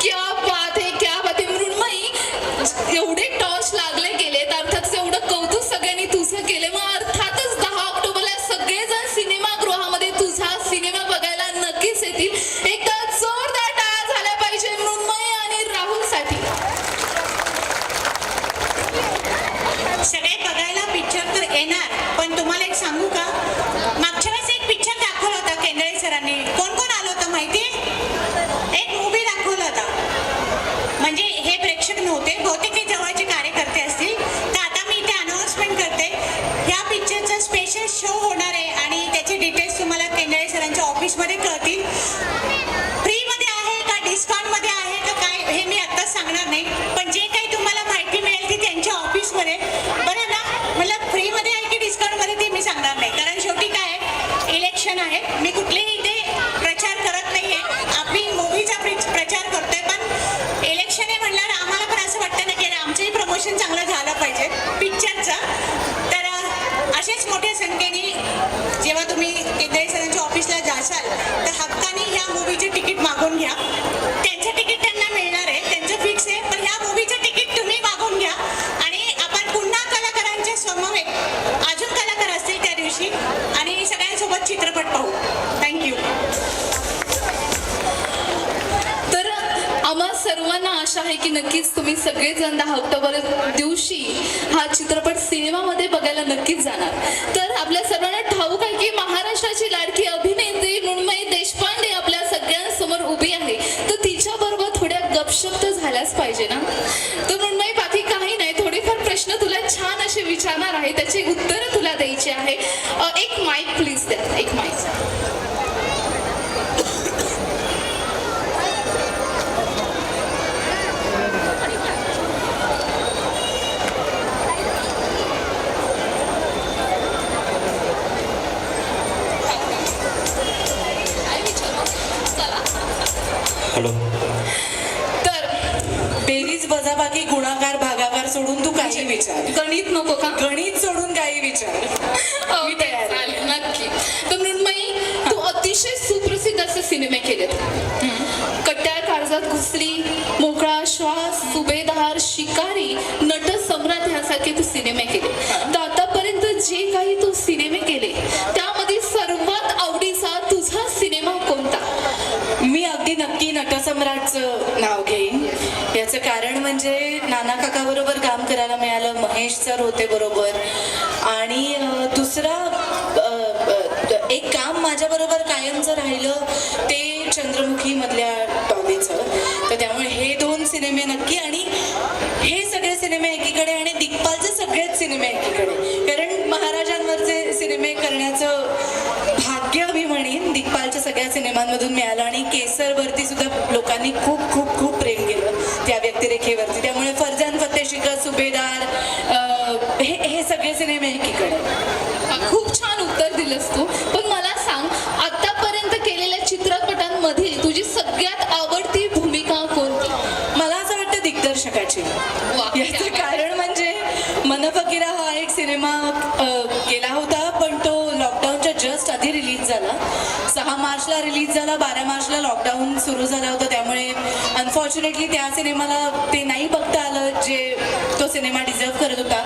S3: क्या बात आहे. मृण्मयी, एवढे टॉर्च लागले गेले तर अर्थातच एवढं कौतुक सगळ्यांनी तुझं केले. मग अर्थातच 10 ऑक्टोबरला सगळेजण सिनेमागृहामध्ये तुझा सिनेमा बघायला नक्कीच येतील. एकदा जोरदार टाळ्या झाल्या पाहिजे मृण्मयी आणि राहुलसाठी.
S7: सगळे बघायला पिक्चर तर येणार, पण तुम्हाला एक सांगू का, मागच्या वेळेस एक पिक्चर दाखवला होता केंद्रे सरांनी. कोण कोण आलं होतं माहिती? एक मूवी दाखवला होता. म्हणजे हे प्रेक्षक नव्हते, बहुतेक ते जवळचे कार्यकर्ते असतील. तर आता मी इथे अनाउन्समेंट करते, ह्या पिक्चरचा स्पेशल शो होणार आहे आणि त्याचे डिटेल्स तुम्हाला केंद्रे सरांच्या ऑफिसमध्ये कळतील. फ्रीमध्ये आहे का डिस्काउंटमध्ये आहे का काय हे मी आत्ताच सांगणार नाही, पण जे काही तुम्हाला माहिती मिळेल ती त्यांच्या ऑफिसमध्ये. बरं ना, मला फ्रीमध्ये आहे की डिस्काउंटमध्ये ते मी सांगणार नाही, कारण शेवटी काय आहे, इलेक्शन आहे. मी कुठलेही इथे प्रचार करत नाहीये, आपली मूवीचा प्रचार करतोय. पण इलेक्शन आहे म्हणल्यावर आम्हाला पण असं वाटतं ना की आमचंही प्रमोशन चांगलं झालं पाहिजे पिक्चरचं. तर असेच मोठ्या संख्येने जेव्हा तुम्ही केंद्रे सरांच्या ऑफिसला जासाल तर हक्काने ह्या मूवीचे तिकीट मागून घ्या. त्यांचं तिकीट त्यांना मिळणार आहे, त्यांचं फिक्स आहे, पण ह्या मूवीचं तिकीट तुम्ही मागून घ्या. आणि आपण पुन्हा कलाकारांच्या समवेत अजून कलाकार असतील त्या दिवशी आणि सगळ्यांसोबत चित्रपट पाहू. थँक्यू.
S3: तर आम्हा सर्वांना आशा आहे की नक्कीच तुम्ही सगळेजण 10 ऑक्टोबर दिवशी हा चित्रपट सिनेमामध्ये बघायला नक्कीच जाणार. तर आपल्या सर्वांना ठाऊक आहे की महाराष्ट्राची लाडकी अभिनेत्री मृण्मयी देशपांडे आपल्या सगळ्यांसमोर उभी आहे, तर तिच्याबरोबर थोड्या गपशप तर झाल्याच पाहिजे ना. तर मृण्मयी, बाकी काही नाही, थोडेफार प्रश्न तुला छान असे विचारणार आहे, त्याची उत्तरं तुला द्यायची आहे. एक माईक प्लीज द्या, एक माईक.
S8: हॅलो.
S3: तर
S4: बेरीज वजाबाकी गुणाकार भागाकार सोडून तू काही विचार.
S3: गणित नको का?
S4: गणित सोडून काही विचार. मी
S3: ओके,
S4: तयार आहे.
S3: चालेल, नक्की. तर मृण्मयी, तू अतिशय सुप्रसिद्ध असे सिनेमे केलेत. कट्याळ काळजात घुसली, मोकळा श्वास, सुभेदार, शिकारी, नट सम्राट ह्यासारखे तू सिनेमे केले. तर आतापर्यंत जे काही तू सिनेमे केले त्यामध्ये सर्वात आवडीचा तुझा सिनेमा कोणता?
S4: मी अगदी नक्की नटसम्राटचं नाव घेईन. याचं कारण म्हणजे नाना काकाबरोबर काम करायला मिळालं, महेश सर होते बरोबर, आणि दुसरा एक काम माझ्याबरोबर कायमचं राहिलं ते चंद्रमुखी मधल्या टॉबीचं. तर त्यामुळे हे 2 सिनेमे नक्की, आणि हे सगळे सिनेमे एकीकडे आणि दिग्पालचे सगळेच सिनेमे एकीकडे. कारण महाराजांवरचे सिनेमे करण्याचं भाग्य मी म्हणेन दिग्पालच्या सगळ्या सिनेमांमधून मिळालं, आणि केसरवरती सुद्धा लोकांनी खूप खूप खूप प्रेम केलं त्या व्यक्तिरेखेवरती. त्यामुळे फरजान फतेह शिकत, सुभेदार, हे सगळे सिनेमे एकीकडे.
S3: खूप छान उत्तर दिलंस तू. पण मला सांग, आतापर्यंत केलेल्या चित्रपटांमधील तुझी सगळ्यात आवडती भूमिका कोणती?
S4: मला असं वाटतं दिग्दर्शकाची. याचं कारण म्हणजे मनफकिरा हा एक सिनेमा केला होता, पण तो लॉकडाऊनच्या जस्ट आधी रिलीज झाला. 6 मार्चला रिलीज झाला, 12 मार्चला लॉकडाऊन सुरू झाला होता. त्यामुळे अनफॉर्च्युनेटली त्या सिनेमाला ते नाही बघता आलं जे तो सिनेमा डिझर्व करत होता.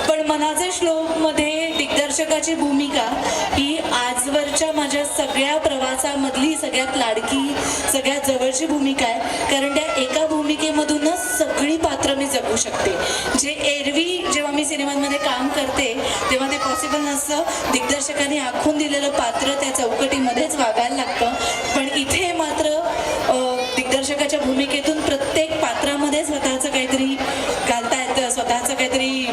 S4: पण मनाचे श्लोकमध्ये दिग्दर्शकाची भूमिका ही आजवरच्या माझ्या सगळ्या प्रवासामधली सगळ्यात लाडकी, सगळ्यात जवळची भूमिका आहे. कारण त्या एका भूमिकेमधूनच सगळी पात्र मी जगू शकते. जे एरवी जेव्हा मी सिनेमांमध्ये काम करते तेव्हा ते पॉसिबल नसतं. दिग्दर्शकाने आखून दिलेलं पात्र त्या चौकटीमध्येच वागायला लागतं. पण इथे मात्र दिग्दर्शकाच्या भूमिकेतून प्रत्येक पात्रामध्ये स्वतःचं काहीतरी घालता येतं, स्वतःचं काहीतरी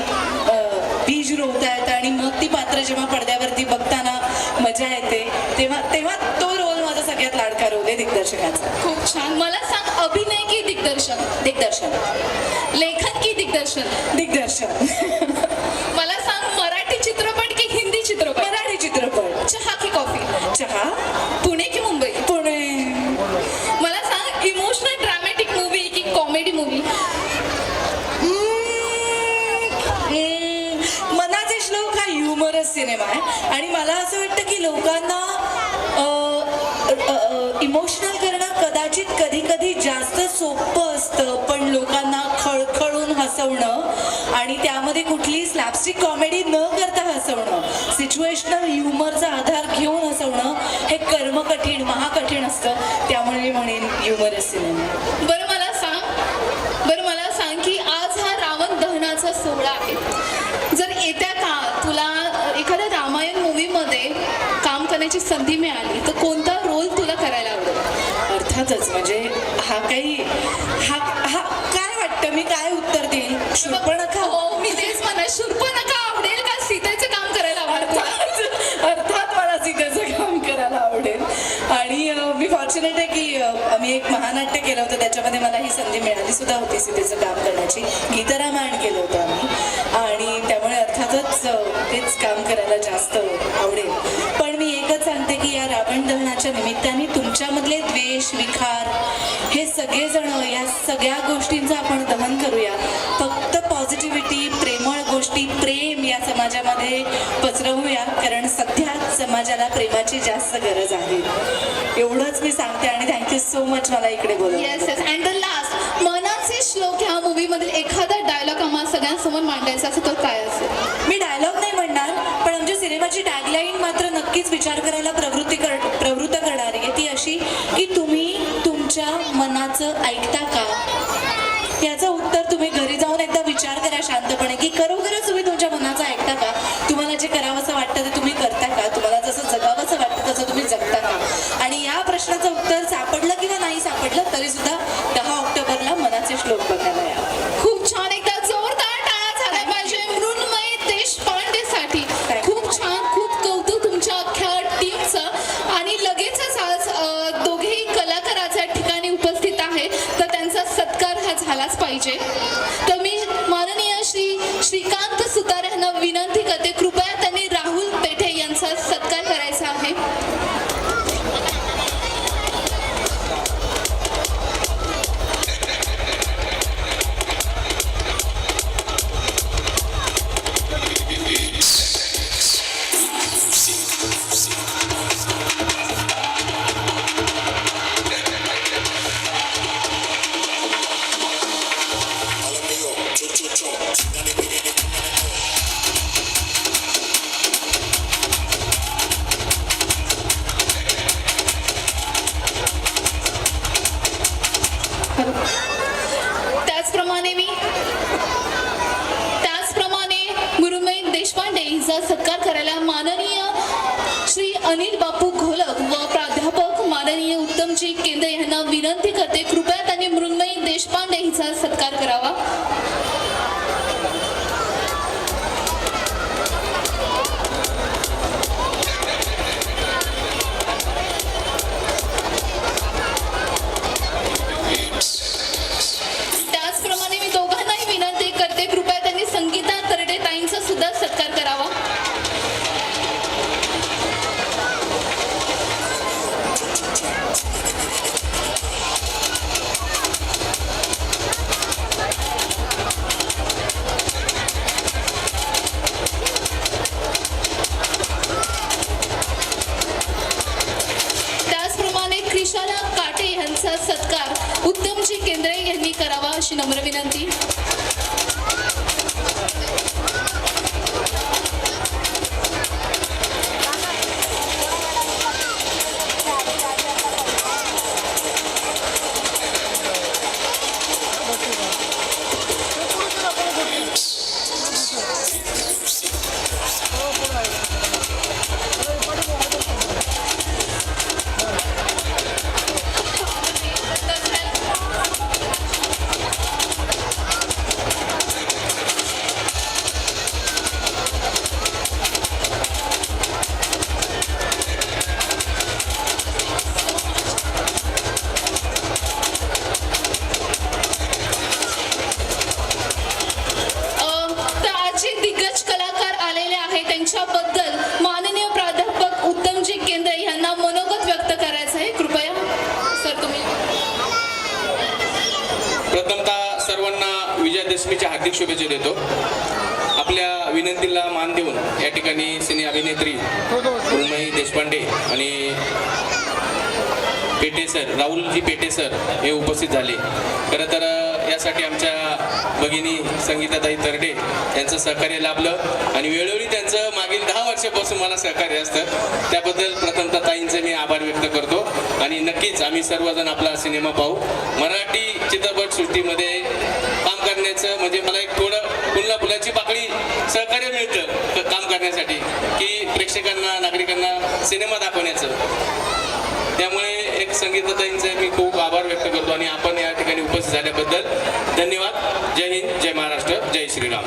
S4: बीज रोवता येतं, आणि मग ती पात्र जेव्हा पडद्यावरती बघताना मजा येते तेव्हा तो रोल माझा सगळ्यात लाडका रोल आहे दिग्दर्शकाचा.
S3: खूप छान. मला सांग, अभिनय की दिग्दर्शन?
S4: दिग्दर्शन.
S3: लेखन की दिग्दर्शन?
S4: दिग्दर्शन.
S3: मला सांग, मराठी चित्रपट की हिंदी चित्रपट?
S4: मराठी चित्रपट.
S3: चहा की कॉफी?
S4: चहा.
S3: पुणे की मुंबई?
S4: पुणे.
S3: मला सांग, इमोशनल ड्रामॅटिक मूवी की कॉमेडी मूवी?
S4: मनाचे श्लोक हा ह्युमरस सिनेमा आहे, आणि मला असं वाटतं की लोकांना इमोशनल करणं कदाचित कधी कधी जास्त सोपं असतं, पण लोकांना खळखळून हसवणं आणि त्यामध्ये कुठली स्लॅपस्टिक कॉमेडी न करता हसवणं, सिच्युएशनल ह्युमरचा आधार घेऊन हसवणं हे कर्मकठीण, महाकठीण असतं. त्यामुळे मी म्हणेन ह्युमरस सिनेमा.
S3: बरं मला सांग की आज हा रावण दहनाचा सोहळा आहे. जर येत्या काळात तुला एखाद्या रामायण मूवीमध्ये काम करण्याची संधी मिळाली तर कोणता रोल तुला करायला आवडेल?
S4: अर्थातच, म्हणजे हा काय वाटतं मी काय उत्तर देईल? शूर्पणखा.
S3: हो, मी तेच म्हणा, शूर्पणखा आवडेल का सीतेचं काम करायला आवडतं?
S4: अर्थात मला सीतेचं काम करायला आवडेल. आणि मी फॉर्च्युनेट आहे की आम्ही एक महानाट्य केलं होतं, त्याच्यामध्ये मला ही संधी मिळाली सुद्धा होती सीतेचं काम करण्याची. गीतरामायण केलं होतं आम्ही, आणि त्यामुळे अर्थातच तेच काम करायला जास्त आवडेल. पण मी एकच सांगते की या रावण दहनाच्या निमित्ताने तुमच्यामधले द्वेष, विखार हे सगळेजण या सगळ्या गोष्टींचं आपण दहन करूया. फक्त पॉझिटिव्हिटी, प्रेमळ गोष्टी, प्रेम या समाजामध्ये पसरवूया, कारण सध्या समाजाला प्रेमाची जास्त गरज आहे. एवढंच मी सांगते, आणि थँक्यू सो मच मला इकडे बोलवलं.
S3: Yes yes. And the last, मनाचे श्लोक ह्या मूवी मधील एखादा डायलॉग आम्हाला सगळ्यांसमोर मांडायचा असेल तर काय असेल?
S4: मी डायलॉग नाही म्हणणार, पण आमच्या सिनेमाची टॅगलाईन मात्र नक्कीच विचार करायला प्रवृत्त करणारी आहे. ती अशी की तुम्ही तुमच्या मनाचं ऐकता का? याचं उत्तर तुम्ही घरी जाऊन एकदा विचार करा शांतपणे की खरोखरच तुम्ही तुमच्या मनाचं ऐकता का? तुम्हाला जे करावंसं वाटतं ते तुम्ही करता का? तुम्हाला जसं जगावंसं वाटतं तसं तुम्ही जगता का? आणि या प्रश्नाचं उत्तर सापडलं किंवा नाही सापडलं तरी सुद्धा 10 ऑक्टोबरला मनाचे श्लोक बघायला या.
S3: खूप छान. एकदा जोरदार टाळ्या झाल्या पाहिजे मृण्मयी देशपांडेसाठी. खूप छान, खूप कौतुक तुमच्या अख्ख्या टीमचं. आणि लगेचच आज दोघेही कलाकार आज या ठिकाणी उपस्थित आहेत, तर त्यांचा सत्कार हा झालाच पाहिजे. तर मी माननीय श्रीकांत सुतार यांना विनंती करते, कृपया त्यांनी राहुल पेठे यांचा सत्कार करायचा आहे. सत्कार करायला माननीय श्री अनिल बापू घोलक व प्राध्यापक माननीय उत्तमजी केंद्रे यांना विनंती करते, कृपया त्यांनी मृण्मयी देशपांडे हिचा सत्कार करावा. त्याचप्रमाणे मी दोघांनाही विनंती करते, कृपया त्यांनी संगीता तरडे ताईंचा सुद्धा सत्कार करावा. त्याचप्रमाणे क्रिशाला काटे यांचा सत्कार उत्तमजी केंद्रे यांनी करावा अशी नम्र विनंती. त्यांच्याबद्दल माननीय प्राध्यापक उत्तमजी केंद्रे यांना मनोगत व्यक्त करायचं आहे. कृपया सर तुम्ही.
S8: प्रथमतः सर्वांना विजयादशमीच्या हार्दिक शुभेच्छा देतो. आपल्या विनंतीला मान देऊन या ठिकाणी सिने अभिनेत्री मृण्मयी देशपांडे आणि पेटे सर, राहुलजी पेटे सर हे उपस्थित झाले. खरं तर यासाठी आमच्या भगिनी संगीताताई तरडे यांचं सहकार्य लाभलं आणि वेळोवेळी त्यांचं मागील 10 वर्षापासून मला सहकार्य असतं. त्याबद्दल प्रथमतः ताईंचे मी आभार व्यक्त करतो आणि नक्कीच आम्ही सर्वजण आपला सिनेमा पाहू. मराठी चित्रपटसृष्टीमध्ये काम करण्याचं म्हणजे मला एक थोडं पुन्हा फुलाची पाकळी सहकार्य मिळतं काम करण्यासाठी, की प्रेक्षकांना नागरिकांना सिनेमा दाखवण्याचं. त्यामुळे एक संगीताताईंचे मी खूप आभार व्यक्त करतो आणि आपण या ठिकाणी उपस्थित झाल्याबद्दल धन्यवाद. जय हिंद, जय महाराष्ट्र, जय श्रीराम.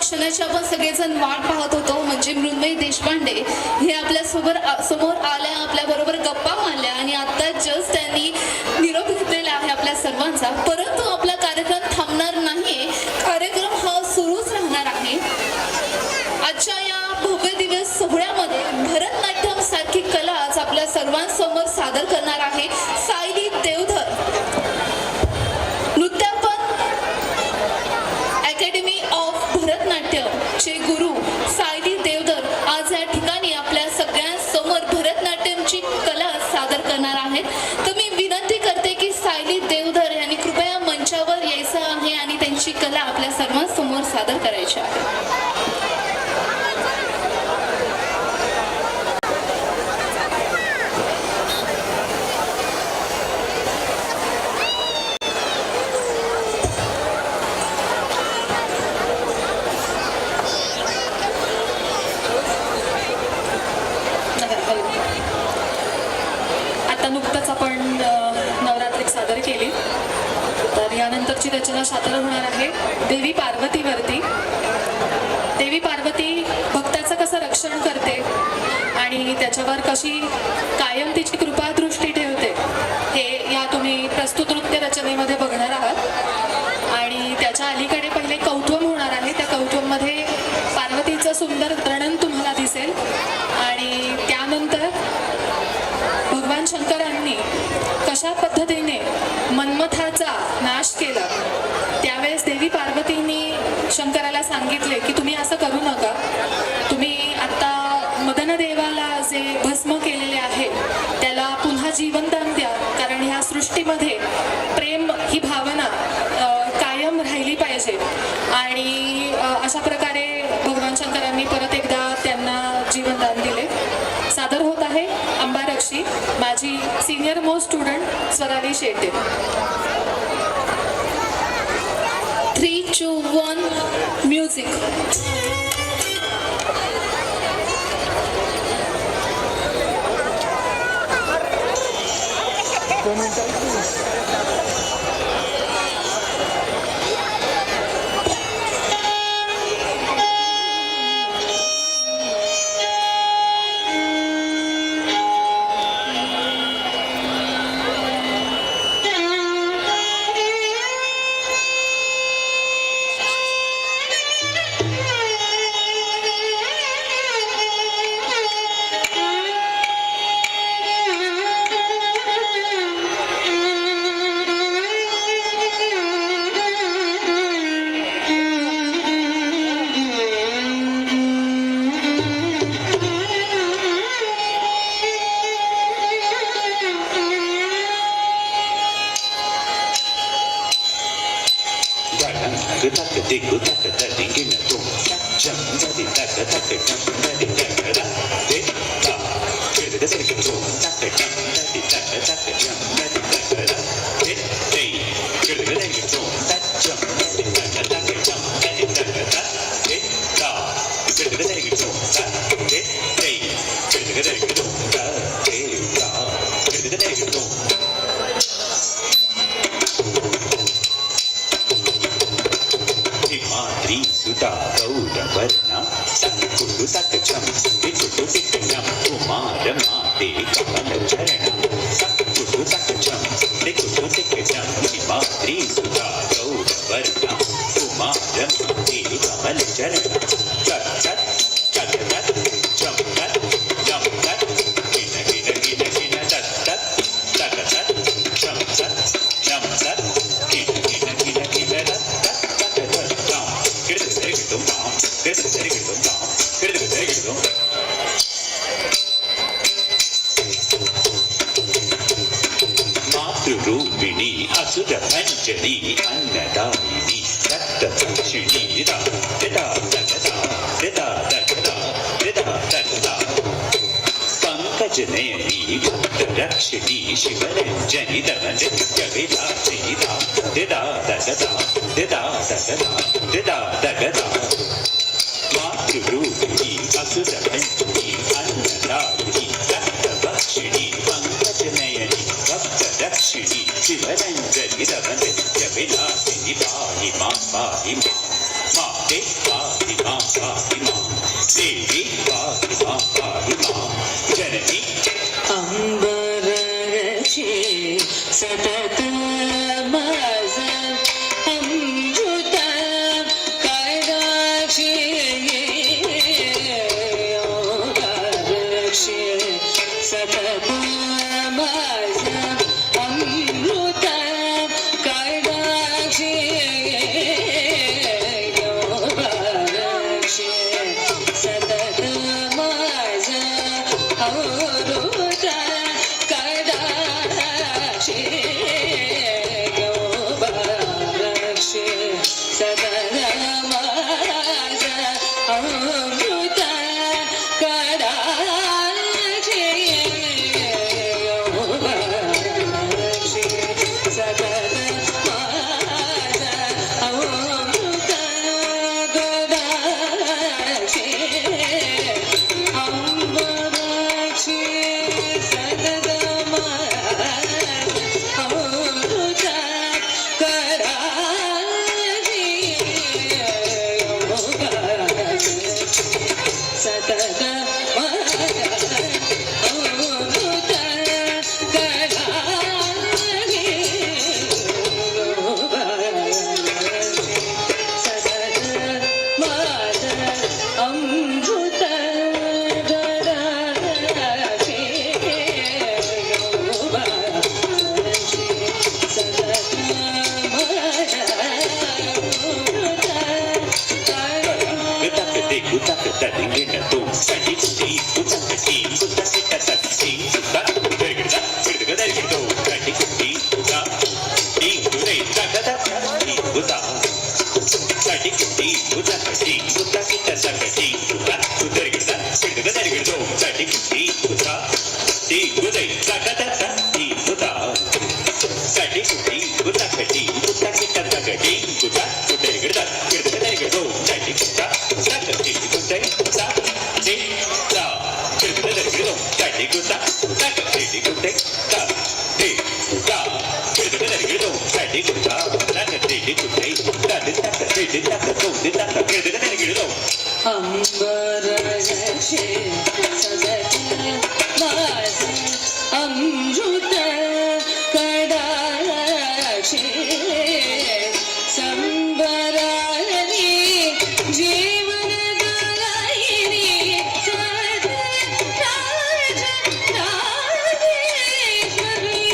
S3: क्षणाची आपण सगळेजण वाट पाहत होतो, म्हणजे मृण्मयी देशपांडे हे आपल्या समोर आल्या, आपल्या बरोबर गप्पा मारल्या आणि आता जस्ट त्यांनी निरोप घेतलेला आहे आपल्या सर्वांना. सर्वांचा. परंतु आपला कार्यक्रम थांबणार नाहीये, कार्यक्रम हा सुरूच राहणार आहे. आजच्या या भव्य दिवस सोहळ्यामध्ये भरतनाट्यम सारखी कला आज आपल्या सर्वांसमोर सादर करणार आहे सायली देवधर. नृत्यापन अकॅडमी ऑफ भरतनाट्यम चे गुरु सायली देवधर आज या ठिकाणी आपल्या सगळ्यांसमोर भरतनाट्यमची कला सादर करणार आहेत. तर मी विनंती करते की सायली देवधर यांनी कृपया मंचावर यायचं आहे आणि त्यांची कला आपल्या सर्वांसमोर सादर करायची आहे.
S2: आता नुकतंच आपण नवरात्री सादर केली, तर यानंतरची रचना सादर होणार आहे देवी पार्वतीवरती. देवी पार्वती भक्ताचं कसं रक्षण करते आणि त्याच्यावर कशी कायम तिची कृपादृष्टी ठेवते हे या तुम्ही प्रस्तुत नृत्य रचनेमध्ये बघणार आहात. आणि त्याच्या अलीकडे पहिले कौतुम होणार आहे. त्या कौतुममध्ये पार्वतीचं सुंदर वर्णन तुम्हाला दिसेल आणि त्यानंतर भगवान शंकरांनी कशा पद्धतीने मन्मथाचा नाश केला त्यावेळेस देवी पार्वतींनी शंकराला सांगितले की तुम्ही असं करू नका, तुम्ही आता मदनदेवाला जे भस्म केलेले आहे त्याला पुन्हा जीवनदान द्या, कारण ह्या सृष्टीमध्ये प्रेम ही भावना कायम राहिली पाहिजे. आणि अशा प्रकारे भगवान शंकरांनी परत एकदा त्यांना जीवनदान दिले. सादर होत आहे अंबारक्षी, माझी senior most student Swarali Shete.
S3: 3, 2, 1 music.
S9: मातृरूपिणी असुर पंचमी अन्नदायिनी रक्तपक्षिणी रदा पंकजनयनी भक्तरक्षिणी शिवरञ्जनि दमनृत्यविलासिनी मातृरूपिणी असुर पंचमी अन्नदायिनी रक्तपक्षिणी पंकजनयनी भक्तरक्षिणी शिवरञ्जनि दमनृत्यविलासिनी पाहि मां माते पाहि मां देवी पाहि मां जननी
S10: अंबरचे सतत
S4: माझा अमृत कडाक्षी योगाक्षी सतत माझा अमृत कडाक्षी योगाक्षी सतत माझा अमृत कडाक्षी योगाक्षी सतत माझा अमृत कडाक्षी योगाक्षी सतत माझा अमृत कडाक्षी अंबराक्षी सतत माझा अमृत कडाक्षी योगाक्षी सतत माझा अमृत कडाक्षी योगाक्षी सतत माझा अमृत कडाक्षी योगाक्षी सतत माझा अमृत
S9: गुताकते गुताकता रिंगण तो साठी ती गुताकती गुताकता सुद्धा गडगडा गडगडा गिडो साठी ती गुता ती गुरे ताकता ती गुता साठी ती गुताकती गुताकता साठी गुता गडगडा गडगडा गिडो साठी ती गुता ती गुरे ताकता ती गुता साठी ती गुताकती गुताकता साठी गुता गडगडा गडगडा गिडो साठी गुता साठी गुता ती ता गडगडा गिडो साठी गुता साठी गुता ता ती ता गडगडा गिडो साठी गुता साठी गुता ता ती ता तो ता गडगडा गिडो
S4: अंबराक्षी सतत माझा अमृत कडाक्षी संबरानी जीवनदायिनी सतत राजेश्वरी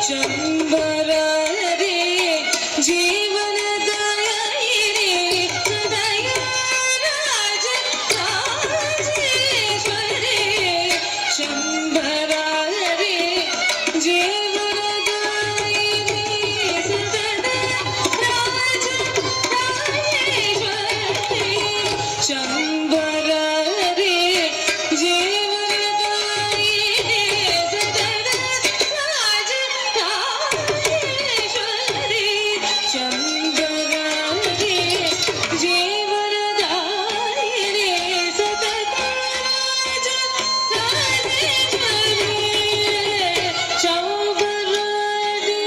S4: शंभरारी जीवनदायिनी सदया राजेश्वरी शंभरारी जीवनदायिनी सतत राजेश्वरी शंभरारी जीवनदायिनी सतत राजेश्वरी शंभरारी जीवनदायिनी सतत राजेश्वरी शंभरारी जीवनदायिनी सतत राजेश्वरी शंभरारी जीवनदायिनी सतत राजेश्वरी शंभरारी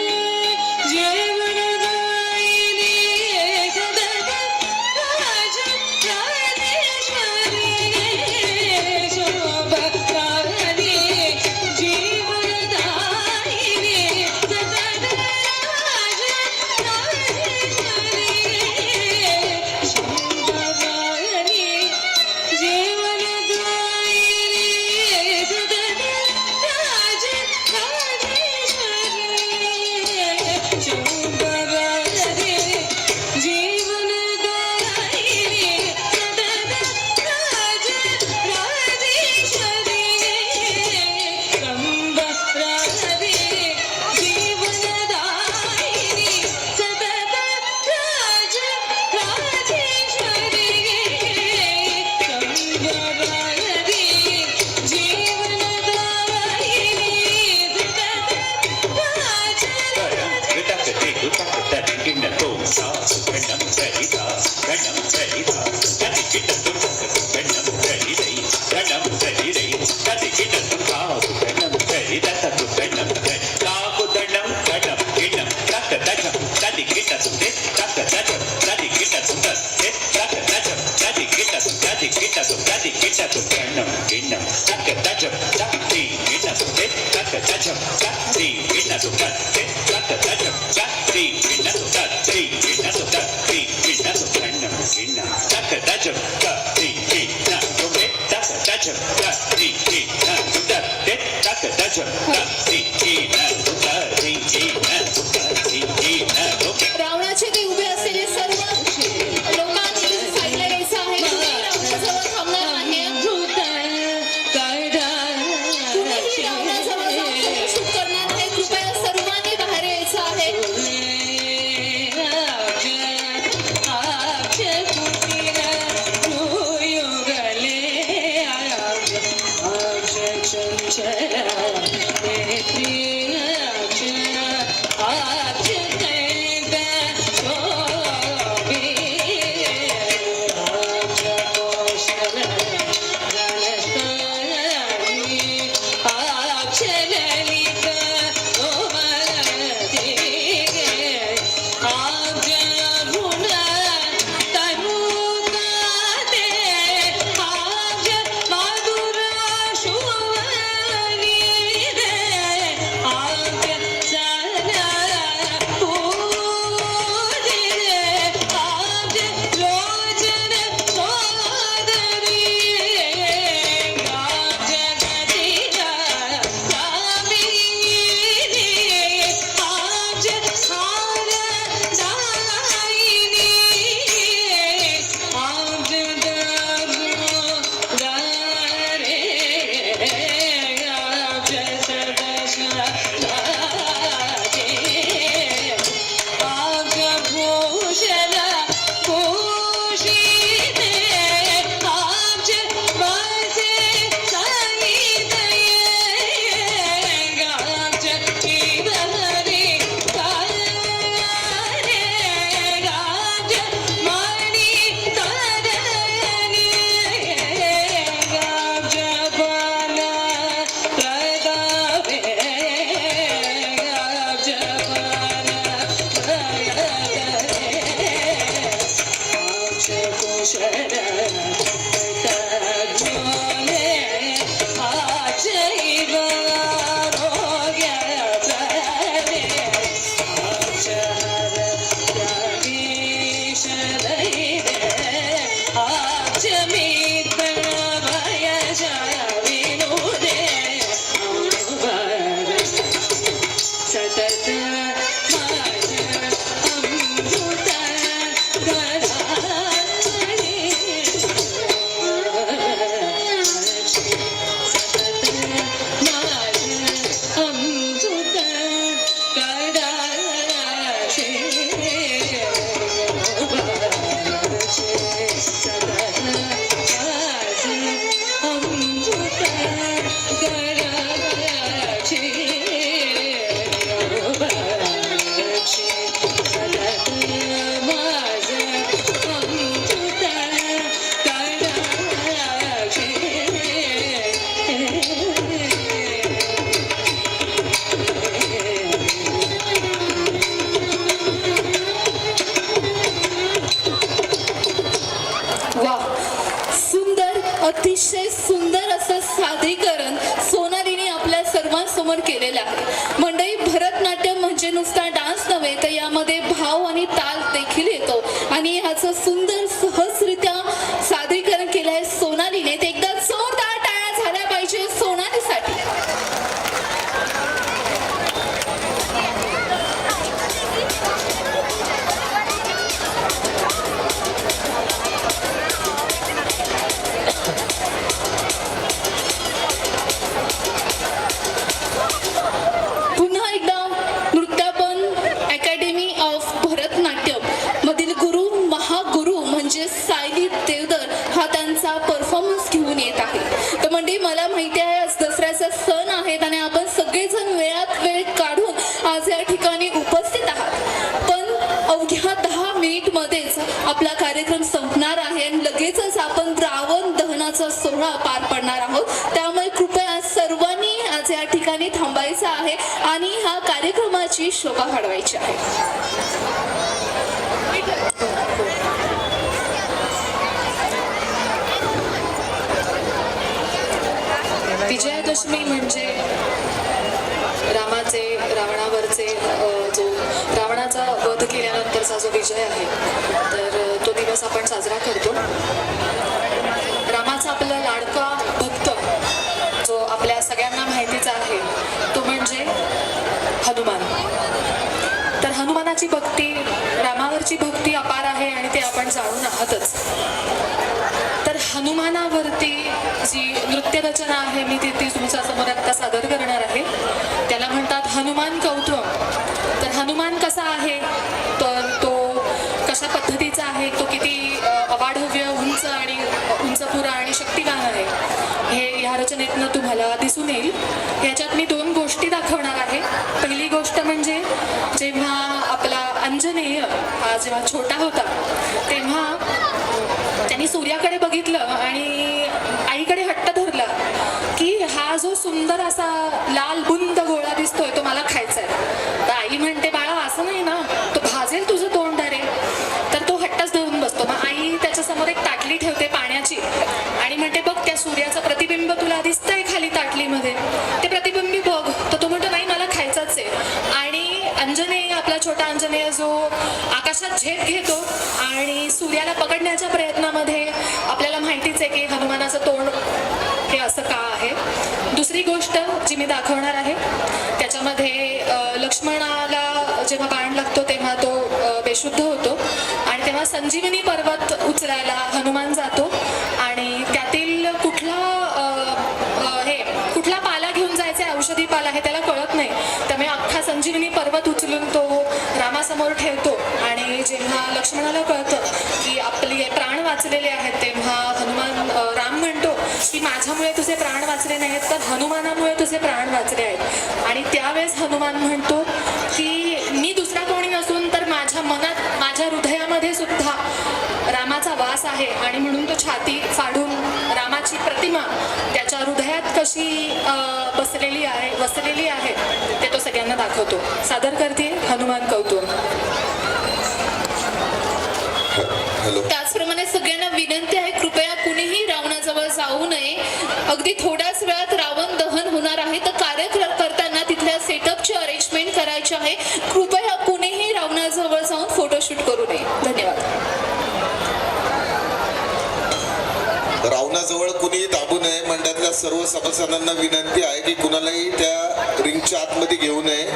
S4: जीवनदायिनी सतत राजेश्वरी शंभरारी जीवनदायिनी सतत राजेश्वरी शंभरारी जीवनदायिनी सतत राजेश्वरी शंभरारी जीवनदायिनी सतत
S9: गुताकते गुताकता रिंगण तो गणम सरिता गणम सरिता कति किट गणम सरिदै गणम सरिदै कति किट गणम सरिता तु गणम ताकु दणम गणम गिणम तक दजम कति किट तुते तक दजम कति किट तुते तक दजम कति किट गणम गिणम तक दजम तक्ति गिण तुते तक दजम तक्ति गिण तुते तक दजम तक्ति
S3: केलेला आहे. मंडळी, भरतनाट्यम म्हणजे नुसता डान्स नव्हे तर यामध्ये भाव आणि ताल देखील येतो आणि ह्याचं सुंदर सहजरित्या सादरीकरण केलं आहे सोनालीने. ते एकदा जोरदार टाळ्या झाल्या पाहिजे सोनालीसाठी. पुन्हा एकदा नृत्यापन अकॅडमी ऑफ भरतनाट्यम मधील गुरु महागुरु म्हणजे सायली देवधर हा त्यांचा परफॉर्मन्स घेऊन येत आहे. तर म्हणजे मला माहिती आहे आज दसऱ्याचा सण आहेत आणि आपण सगळेजण वेळात वेळ काढून आज या ठिकाणी उपस्थित आहात. पण अवघ्या 10 मिनिटमध्येच आपला कार्यक्रम संपणार आहे आणि लगेचच आपण रावण दहनाचा सोहळा पार पडणार आहोत. त्यामुळे कृपया सर्वांनी आज या ठिकाणी थांबायचं आहे आणि ह्या कार्यक्रमाची शोभा वाढवायची आहे.
S2: विजयादशमी म्हणजे रावणावरचे जो रावणाचा वध केल्यानंतरचा जो विजय आहे तर तो दिवस आपण साजरा करतो. रामाचा आपला लाडका भक्त जो आपल्या सगळ्यांना माहितीचा आहे तो म्हणजे हनुमान. तर हनुमानाची भक्ती, रामावरची भक्ती अपार आहे आणि ते आपण जाणून आहातच. तर हनुमानावरती जी नृत्यरचना आहे मी ती तुमच्या समोर आता सादर करणार आहे. त्याला म्हणतात हनुमान कौतुम. तर हनुमान कसा आहे तर तो कशा पद्धतीचा आहे, तो किती अवाढव्य उंच आणि उंचपुरा आणि शक्तिवान आहे हे ह्या रचनेतनं तुम्हाला दिसून येईल. ह्याच्यात मी 2 गोष्टी दाखवणार आहे. पहिली गोष्ट म्हणजे जेव्हा आपला अंजनेय हा जेव्हा छोटा होता तेव्हा त्यांनी सूर्याकडे बघितलं आणि आईकडे हट्ट धरला की हा जो सुंदर असा लाल बुंद गोळा दिसतोय तो मला खायचा आहे. तर आई म्हणते बाळा असं नाही ना, तो भाजेल तुझं तोंड रे. तर तो हट्टच धरून बसतो. मग आई त्याच्यासमोर एक ताटली ठेवते पाण्याची आणि म्हणते बघ त्या सूर्याचं प्रतिबिंब तुला दिसतंय खाली ताटलीमध्ये, ते प्रतिबिंब बघ. तर तो म्हणतो नाही मला खायचाच आहे. आणि अंजनेय, आपला छोटा अंजनेय जो आकाशात झेप घेतो आणि सूर्याला पकडण्याच्या प्रयत्नामध्ये आपल्याला माहितीच आहे की हनुमानाचं तोंड हे असं का आहे. दुसरी गोष्ट जी मी दाखवणार आहे त्याच्यामध्ये लक्ष्मणाला जेव्हा बाण लागतो तेव्हा तो बेशुद्ध होतो आणि तेव्हा संजीवनी पर्वत उचलायला हनुमान जातो आणि त्यातील कुठला पाला घेऊन जायचा, औषधी पाला हे त्याला कळत नाही. त्यामुळे अख्खा संजीवनी पर्वत उचलून तो रामासमोर ठेवतो आणि जेव्हा लक्ष्मणाला कळतं की आपले प्राण वाचलेले आहेत तेव्हा राम म्हणतो की माझ्यामुळे तुझे प्राण वाचले नाहीत तर हनुमानामुळे तुझे प्राण वाचले आहेत. आणि त्यावेळेस हनुमान म्हणतो की मी दुसरा कोणी नसून तर माझ्या मनात, माझ्या हृदयामध्ये सुद्धा रामाचा वास आहे आणि म्हणून तो छाती फाडून रामाची प्रतिमा त्याच्या हृदयात कशी वसलेली आहे ते तो सगळ्यांना दाखवतो. सादर करते हनुमान कौतुक.
S3: त्याचप्रमाणे सगळ्यांना विनंती आहे कृपया कुणीही रावणाजवळ जाऊ नये. अगदी थोड्याच वेळात रावण दहन होणार आहे तर कार्यक्रम करताना तिथल्या सेटअपची अरेंजमेंट करायची आहे. कृपया कुणीही रावणाजवळ जाऊन फोटोशूट करू नये. धन्यवाद.
S10: रावणाजवळ कुणीही दाबू नये. मंडळातल्या सर्व सभासदांना विनंती आहे की कुणालाही त्या रिंगच्या आतमध्ये घेऊ नये.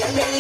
S10: என்ற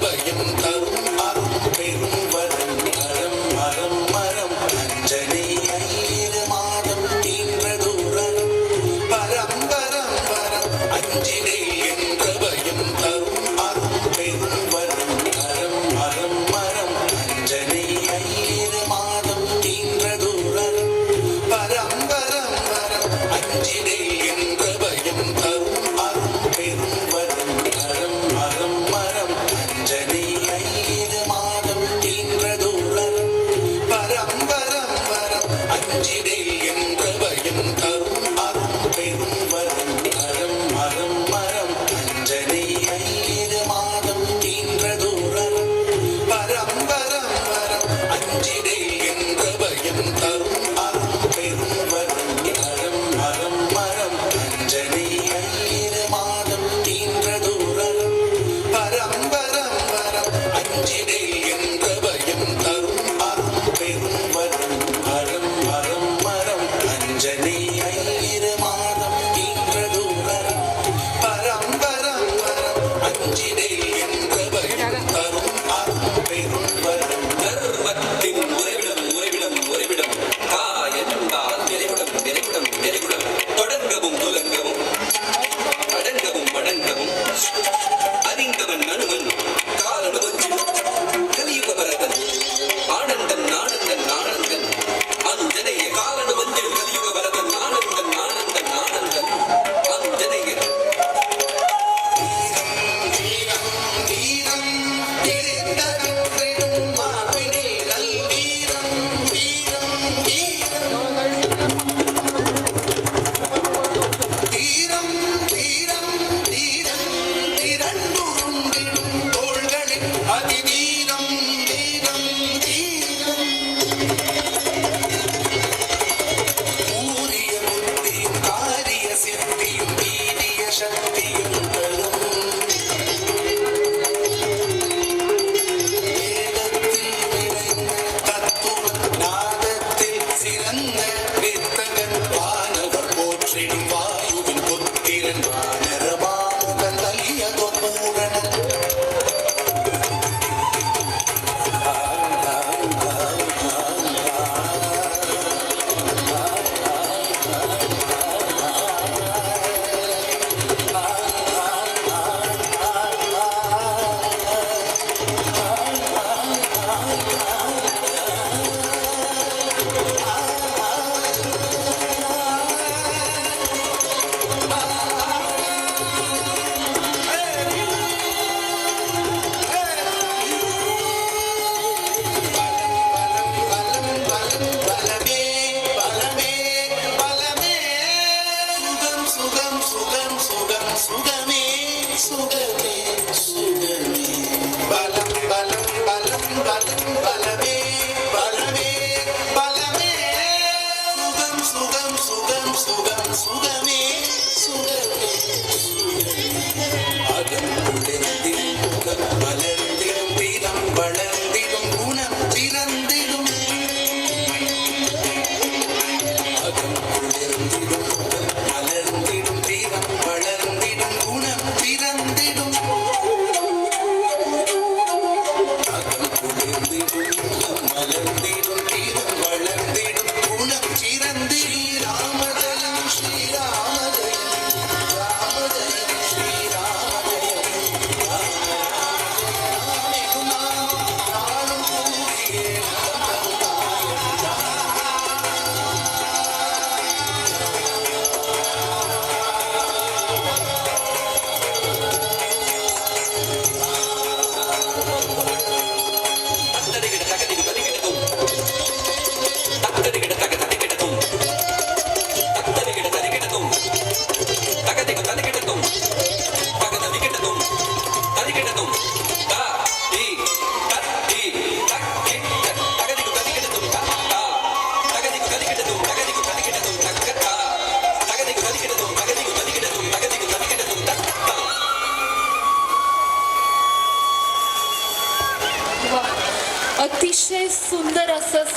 S10: பயம் தரும் அரும் பெரும் வரம் வரம் வரம்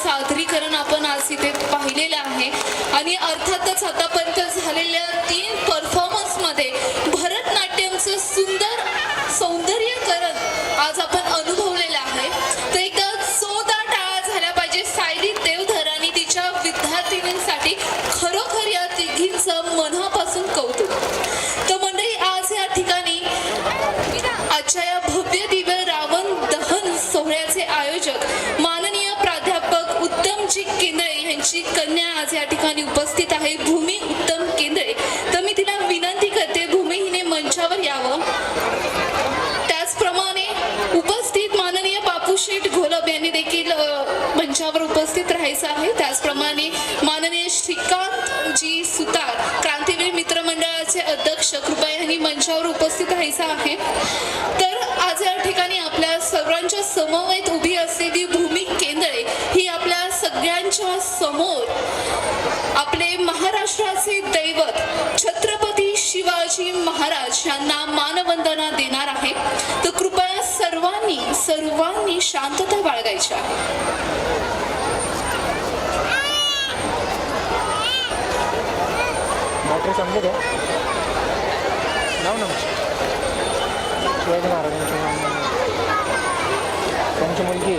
S3: सादरीकरण आपण आज इथे पाहिलेलं आहे आणि अर्थातच आतापर्यंत झालेल्या 3 परफॉर्मन्समध्ये भरतनाट्यमचं सुंदर सौंदर्यकरण आज आपण अनुभवलेलं आहे. तर एकदा जोरदार टाळ्या झाल्या पाहिजे सायली देवधर आणि तिच्या विद्यार्थिनींसाठी. खरोखर या तिघींचं मनापासून कौतुक. तर मंडळी, आज या ठिकाणी आजच्या या भव्य दिव्य रावण दहन सोहळ्याचे आयोजक माननीय प्राध्यापक उत्तमजी केंद्रे यांची कन्या आज या ठिकाणी उपस्थित आहे, भूमी उत्तम केंद्रे. तर मी तिला विनंती करते, भूमी हिने मंचावर यावं. त्याचप्रमाणे उपस्थित माननीय बापूशेठ घोलप यांनी देखील मंचावर उपस्थित राहायचं आहे. त्याचप्रमाणे माननीय श्रीकांतजी सुतार क्रांतीवीर मित्र मंडळाचे अध्यक्ष कृपया यांनी मंचावर उपस्थित राहायचं आहे. तर आज या ठिकाणी आपल्या सर्वांच्या समवेत उभी असलेली भूमी केंद्रे ही आपल्या सगळ्यांच्या समोर आपले महाराष्ट्राचे दैवत छत्रपती शिवाजी महाराज यांना मानवंदना देणार आहे. तर कृपया सर्वांनी शांतता बाळगायची आहे.
S11: समजू द्या नाव ना शिवाजी महाराजांचं त्यांची मुलगी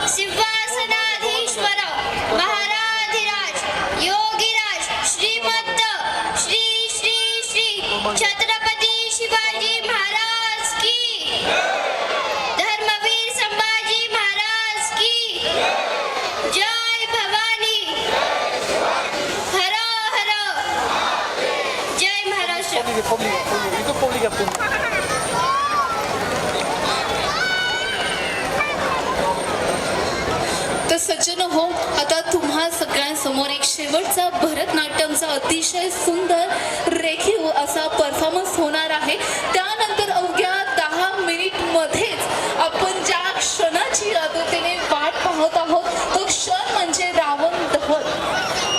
S12: सिंहासनाधीश्वर महाराधिराज योगीराज श्रीमंत श्री श्री श्री छत्रपती शिवाजी महाराज की, धर्मवीर संभाजी महाराज की जय. भवानी हर हर जय महाराष्ट्र.
S3: तर सज्जन हो, आता तुम्हा सगळ्यांसमोर एक शेवटचा भरतनाट्यमचा अतिशय सुंदर रेखीव असा परफॉर्मन्स होणार आहे. त्यानंतर अवघ्या 10 मिनिटमध्येच आपण ज्या क्षणाची आतुरतेने वाट पाहत आहोत तो क्षण म्हणजे रावण दहन.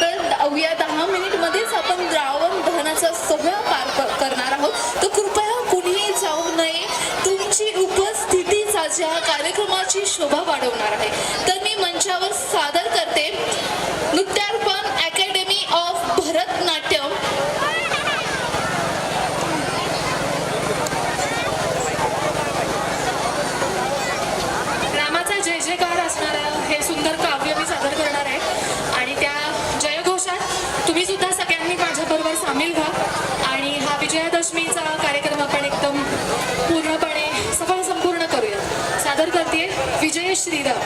S3: तर अवघ्या 10 मिनिटमध्येच आपण रावण दहनाचा सोहळा पार करणार आहोत. तर कृपया कुणीही जाऊ नये, तुमची उपस्थितीच आज या कार्यक्रमाची शोभा वाढवणार आहे. तर मी मंचावर सादर करते नृत्यार्पण अकॅडमी ऑफ भरतनाट्यम.
S2: रामाचा जय जयकार असणारं हे सुंदर काव्य मी सादर करणार आहे आणि त्या जयघोषात तुम्ही सुद्धा सगळ्यांनी माझ्याबरोबर सामील व्हा आणि हा विजयादशमीचा कार्यक्रम आपण एकदम पूर्णपणे सफळ संपूर्ण करूया. सादर करते विजय श्रीराम.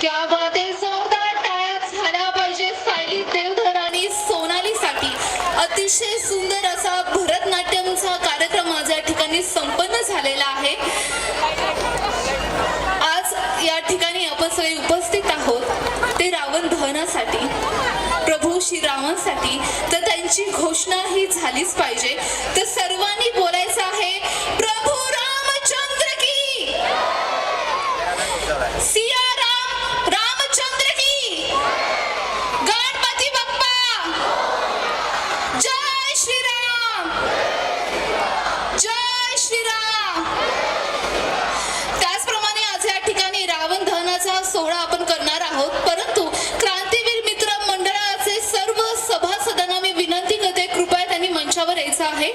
S3: क्या बात आहे, जोरदार टाळ्या झाल्या पाहिजे सायली देवधर आणि सोनालीसाठी. अतिशय सुंदर असा भरतनाट्यमचा कार्यक्रम माझ्या ठिकाणी संपन्न झालेला आहे. आज या ठिकाणी आपण सगळे उपस्थित आहोत ते रावण दहनासाठी, प्रभू श्रीरामांसाठी. तर त्यांची घोषणा ही झालीच पाहिजे. तर सर्वांनी बोलायचं आहे, प्रभू रामचंद्र की, सिया राम रामचंद्र की, गणपती बाप्पा, जय श्रीराम, जय श्रीराम. त्याचप्रमाणे आज या ठिकाणी रावण दहनाचा सोहळा आपण करणार आहोत. परंतु क्रांतीवीर मित्र मंडळाचे सर्व सभासदांना मी विनंती करते, कृपया त्यांनी मंचावर यायचं आहे.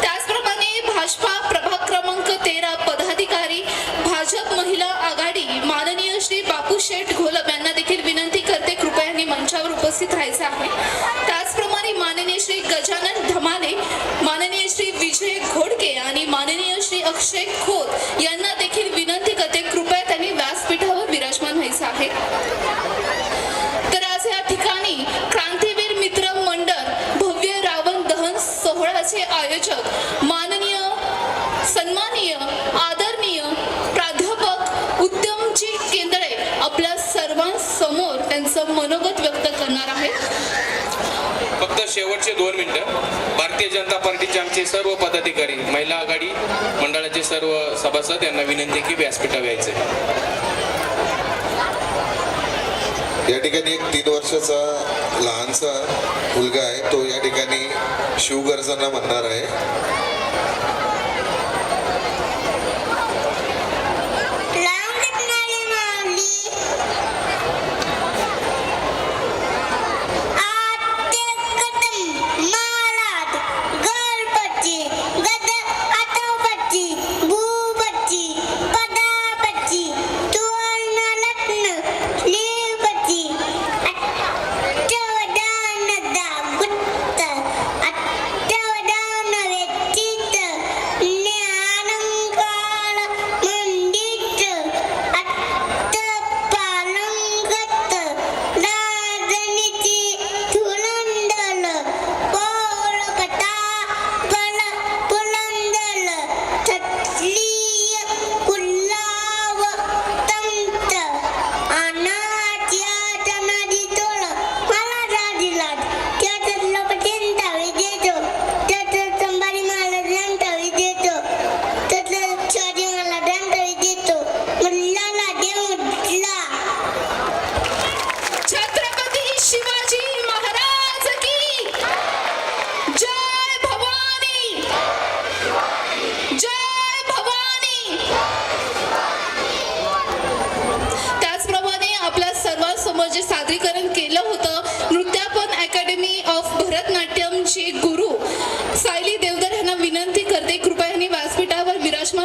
S3: त्याचप्रमाणे भाजपा प्रभाग क्रमांक 13 पदाधिकारी, भाजप महिला आघाडी माननीय श्री बापू शेठ घोलप यांना देखील विनंती करते, कृपया यांनी मंचावर उपस्थित राहायचं आहे. त्याचप्रमाणे माननीय श्री गजानन धमाले, माननीय श्री विजय घोडके आणि माननीय श्री अक्षय खोत यांना देखील विनंती करते, कृपया त्यांनी व्यासपीठावर विराजमान व्हायचं आहे. तर आज या ठिकाणी क्रांतीवीर मित्र मंडळ भव्य रावण दहन सोहळ्याचे आयोजक माननीय सन्माननीय आदरणीय प्राध्यापक उत्तमजी केंद्रे आपल्या सर्वांसमोर त्यांचं मनोगत व्यक्त करणार आहेत.
S8: फक्त शेवटचे 2 मिनिटं. भारतीय जनता पार्टीचे आमचे सर्व पदाधिकारी, महिला आघाडी मंडळाचे सर्व सभासद यांना विनंती की व्यासपीठावर यायचे.
S10: या ठिकाणी एक 3 वर्षाचा लहानसा मुलगा आहे, तो या ठिकाणी शिवगर्जना म्हणणार आहे.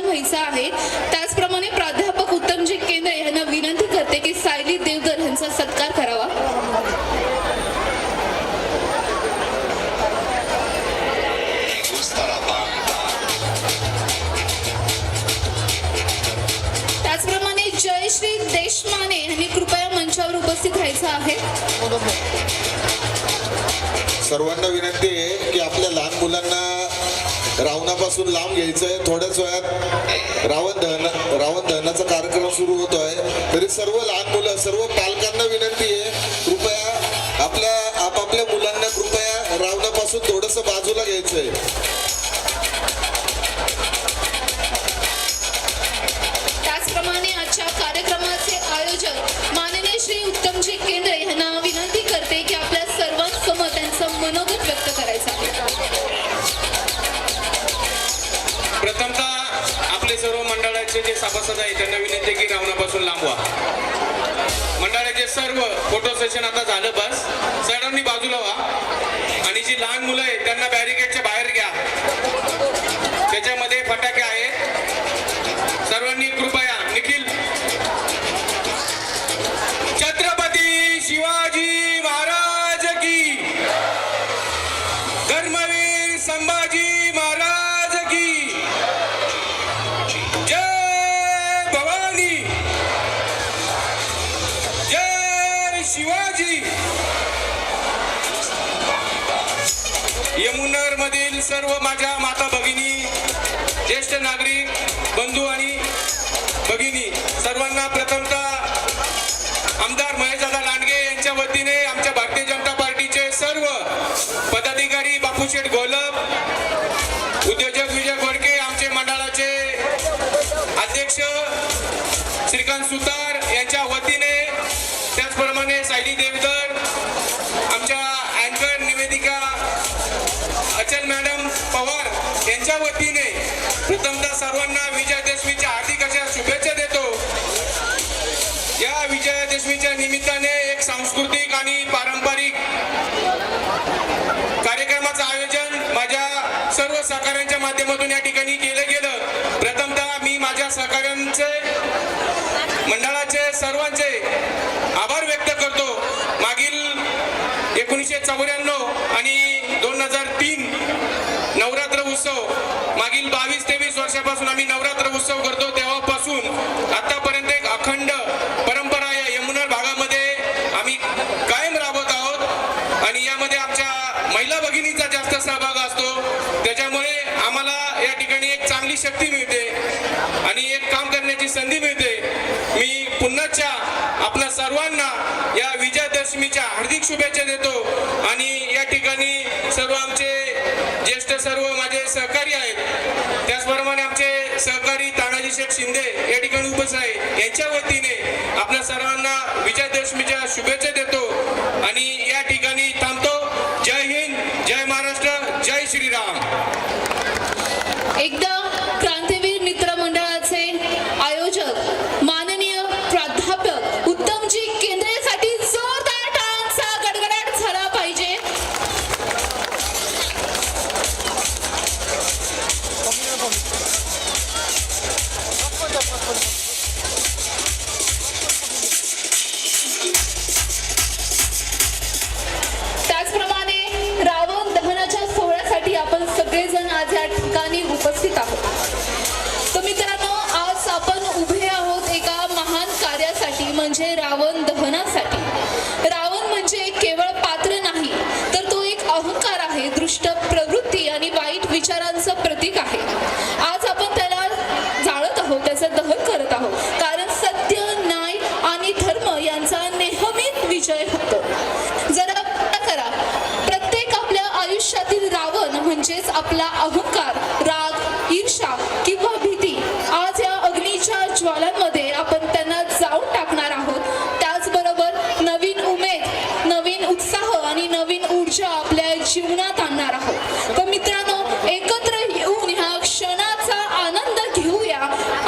S3: व्हायचा आहे. त्याचप्रमाणे प्राध्यापक उत्तमजी केंद्रे यांना विनंती करते की सायली देवधर यांचा सत्कार करावा. त्याचप्रमाणे जयश्री देशमाने यांनी कृपया मंचावर उपस्थित राहायचं आहे.
S10: सर्वांना विनंती आहे की आपल्या लहान मुलांना रावणापासून लांब घ्यायचं आहे. थोड्याच वेळात रावण दहनाचा कार्यक्रम सुरू होतोय. तरी सर्व लहान मुलं, सर्व पालकांना विनंती आहे, कृपया आपापल्या मुलांना कृपया रावणापासून थोडंसं बाजूला घ्यायचं आहे.
S3: त्याचप्रमाणे आजच्या कार्यक्रमाचे आयोजक माननीय श्री उत्तमजी केंद्रे यांना विनंती करते की आपल्या सर्वांसमोर त्यांचं मनोगत व्यक्त करायचं आहे.
S8: प्रथमतः आपले सर्व मंडळाचे जे सभासद आहेत त्यांना विनंती आहे की रावणापासून लांब व्हा. मंडळाचे सर्व फोटो सेशन आता झालं, बस सर्वांनी बाजूला व्हा. आणि जी लहान मुलं आहेत त्यांना बॅरिकेडच्या बाहेर घ्या. त्याच्यामध्ये फटाके आहेत. सर्वांनी कृपया निखिल. छत्रपती शिवाजी महाराज की, धर्मवीर संभाजी महाराज की, जय भवानी, जय शिवाजी. यमुनार मधील सर्व माझ्या माता भगिनी, ज्येष्ठ नागरिक बंधू आणि भगिनी, सर्वांना प्रथमतः आमदार महेशदादा लांडगे यांच्या वतीने आमच्या भारतीय जनता पार्टीचे सर्व पदाधिकारी, बापूशेठ गोलब, उद्योजक विजय गोडके, आमचे मंडळाचे अध्यक्ष श्रीकांत सुतार यांच्या वतीने, त्याचप्रमाणे सायली देवधर, आमच्या अँकर निवेदिका अचल मॅडम पवार यांच्या वतीने प्रथमतः सर्वांना विजयादशमीच्या हार्दिक अशा शुभेच्छा देतो. या विजयादशमीच्या निमित्ताने एक सांस्कृतिक आणि पारंपरिक कार्यक्रमाचं आयोजन माझ्या सर्व सहकाऱ्यांच्या माध्यमातून या ठिकाणी केलं गेलं. प्रथमतः मी माझ्या सहकाऱ्यांचे, मंडळाचे सर्वांचे आभार व्यक्त करतो. मागील 1994 आणि 2003 नवरात्र उत्सव, मागील 22-23 वर्षापासून आम्ही नवरात्र उत्सव करतो. तेव्हापासून आतापर्यंत एक अखंड परंपरा या यमुनार भागामध्ये आम्ही कायम राबवत आहोत. आणि यामध्ये आमच्या महिला भगिनींचा जास्त सहभाग असतो. त्याच्यामुळे आम्हाला या ठिकाणी एक चांगली शक्ती मिळते आणि एक काम करण्याची संधी मिळते. मी पुन्हाच्या आपल्या सर्वांना या विजयादशमीच्या हार्दिक शुभेच्छा देतो. आणि या ठिकाणी सर्व आमचे ज्येष्ठ सर्व माझे सहकारी आहेत, त्याचप्रमाणे आमचे सहकारी तानाजी शेठ शिंदे या ठिकाणी उपस्थित आहे, यांच्या वतीने आपल्या सर्वांना विजयादशमीच्या शुभेच्छा देतो आणि या ठिकाणी थांबतो. जय हिंद, जय महाराष्ट्र, जय श्रीराम.
S3: एकदा क्रांतीवीर मित्र मंडळाचे आयोजक माननीय प्राध्यापक उत्तमजी केंद्रेसाठी जोरदार टाळ्यांचा गडगडाट झाला पाहिजे. त्याचप्रमाणे रावण दहनाच्या सोहळ्यासाठी आपण सगळेजण आज या ठिकाणी उपस्थित आहोत. तर मित्रांनो, आज आपण उभे आहोत एका महान कार्यासाठी, म्हणजे रावण दहनासाठी. रावण म्हणजे केवळ पात्र नाही, तर तो एक अहंकार आहे, दुष्ट प्रवृत्ती आणि वाईट विचारांचं प्रतीक आहे. आज आपण त्याला जाळत आहोत, त्याचं दहन करत आहोत, कारण सत्य, न्याय आणि धर्म यांचा नेहमीच विजय होतो. जरा करा, प्रत्येक आपल्या आयुष्यातील रावण म्हणजेच आपला अहंकार, राग, ईर्ष्या किंवा भीती. आज या अग्नीच्या ज्वालांमध्ये आपण त्यांना जाळून टाकणार आहोत. त्याचबरोबर नवीन उमेद, नवीन उत्साह आणि नवीन ऊर्जा आपल्या जीवनात आणणार आहोत. तर मित्रांनो, एकत्र येऊन ह्या क्षणाचा आनंद घेऊया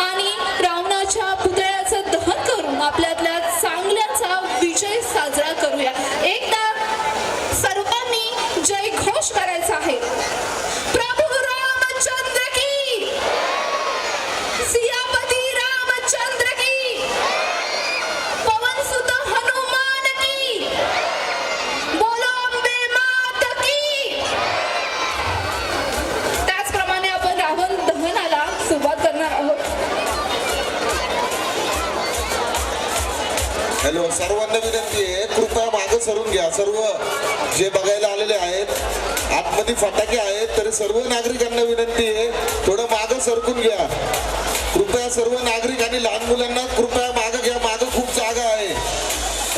S3: आणि रावणाच्या पुतळ्याचं दहन करून आपल्यातल्या चांगल्याचा विजय साजरा करूया. एकदा सर्वांनी जय घोष करायचा आहे. प्रभू रामचंद्र की, सियापती रामचंद्र की, पवन सुत हनुमान की, बोलो अंबे मात की.
S10: हॅलो, सर्वांना विनंती आहे, कृपया मागे सरून घ्या. सर्व जे बघायला आलेले आहेत, आतमध्ये फटाके आहेत, तरी सर्व नागरिकांना विनंती आहे, थोडं मागे सरकून घ्या. कृपया सर्व नागरिक आणि लहान मुलांना कृपया मागे घ्या. मागे खूप जागा आहे.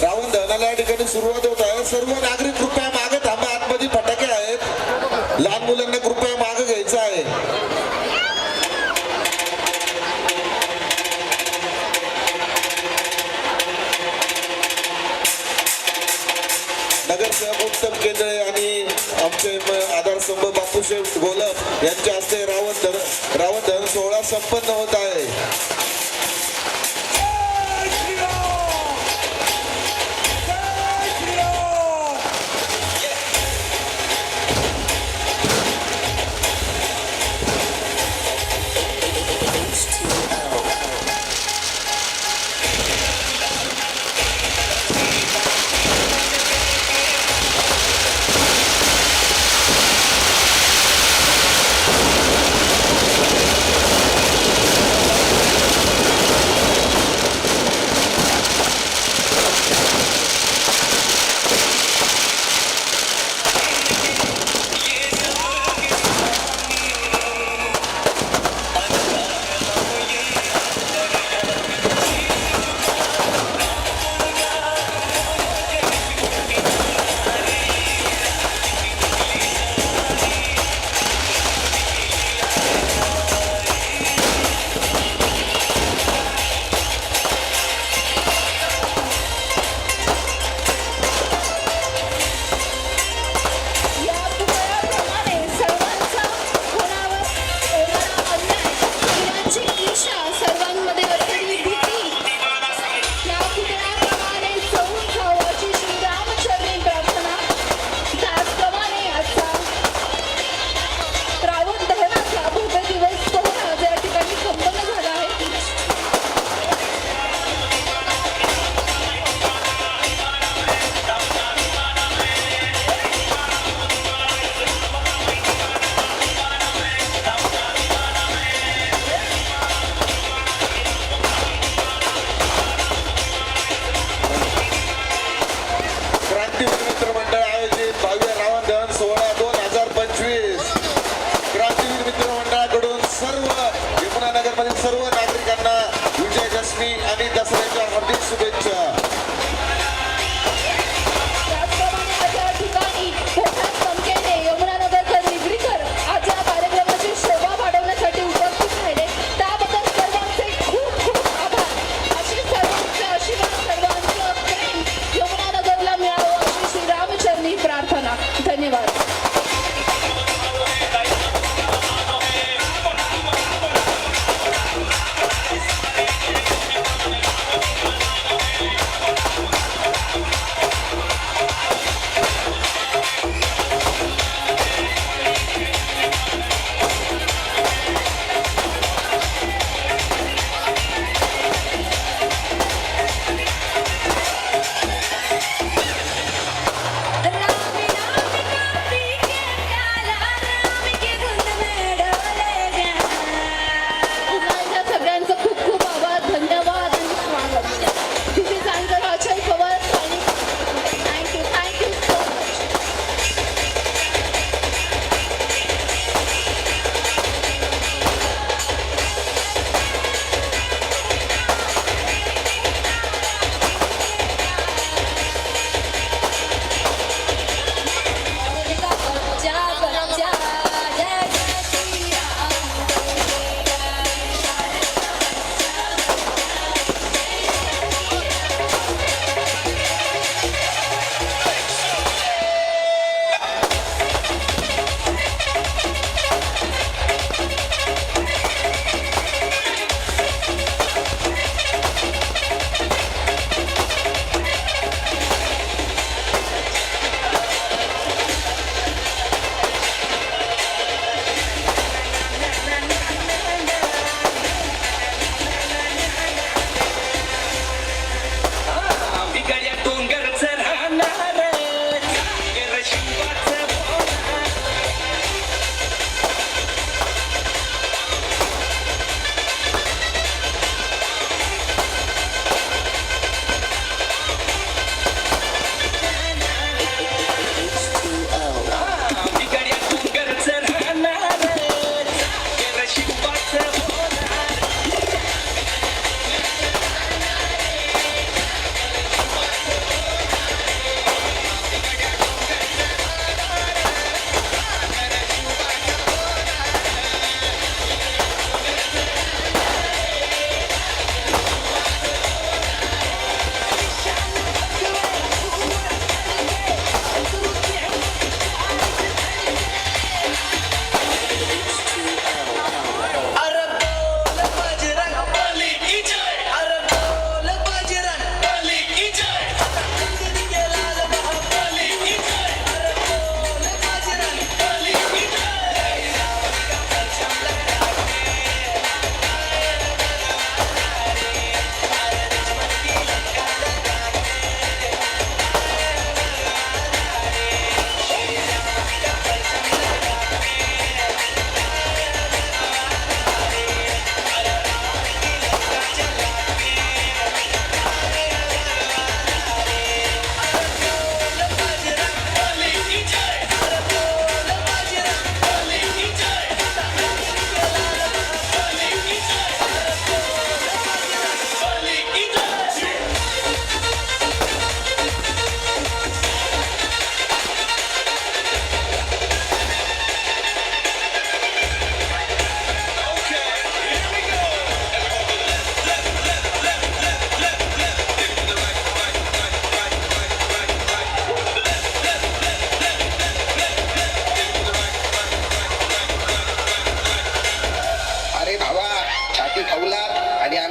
S10: रावण दहनाला या ठिकाणी सुरुवात होत आहे. सर्व नागरिक कृपया मागे थांबा. आतमध्ये फटाके आहेत. लहान मुलांना कृपया मागे घ्यायचं आहे. नगरसेवक उत्तम केंद्रे आणि आमचे आधारस्तंभ बापूसाहेब गोलप यांच्या हस्ते रावण दहन सोहळा संपन्न होत आहे.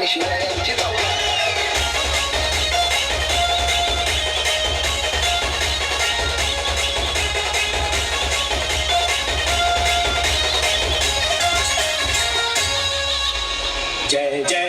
S13: आणि शिवरायांची जाऊया.
S9: जय जय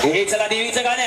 S13: हे चला देवीचं गाणं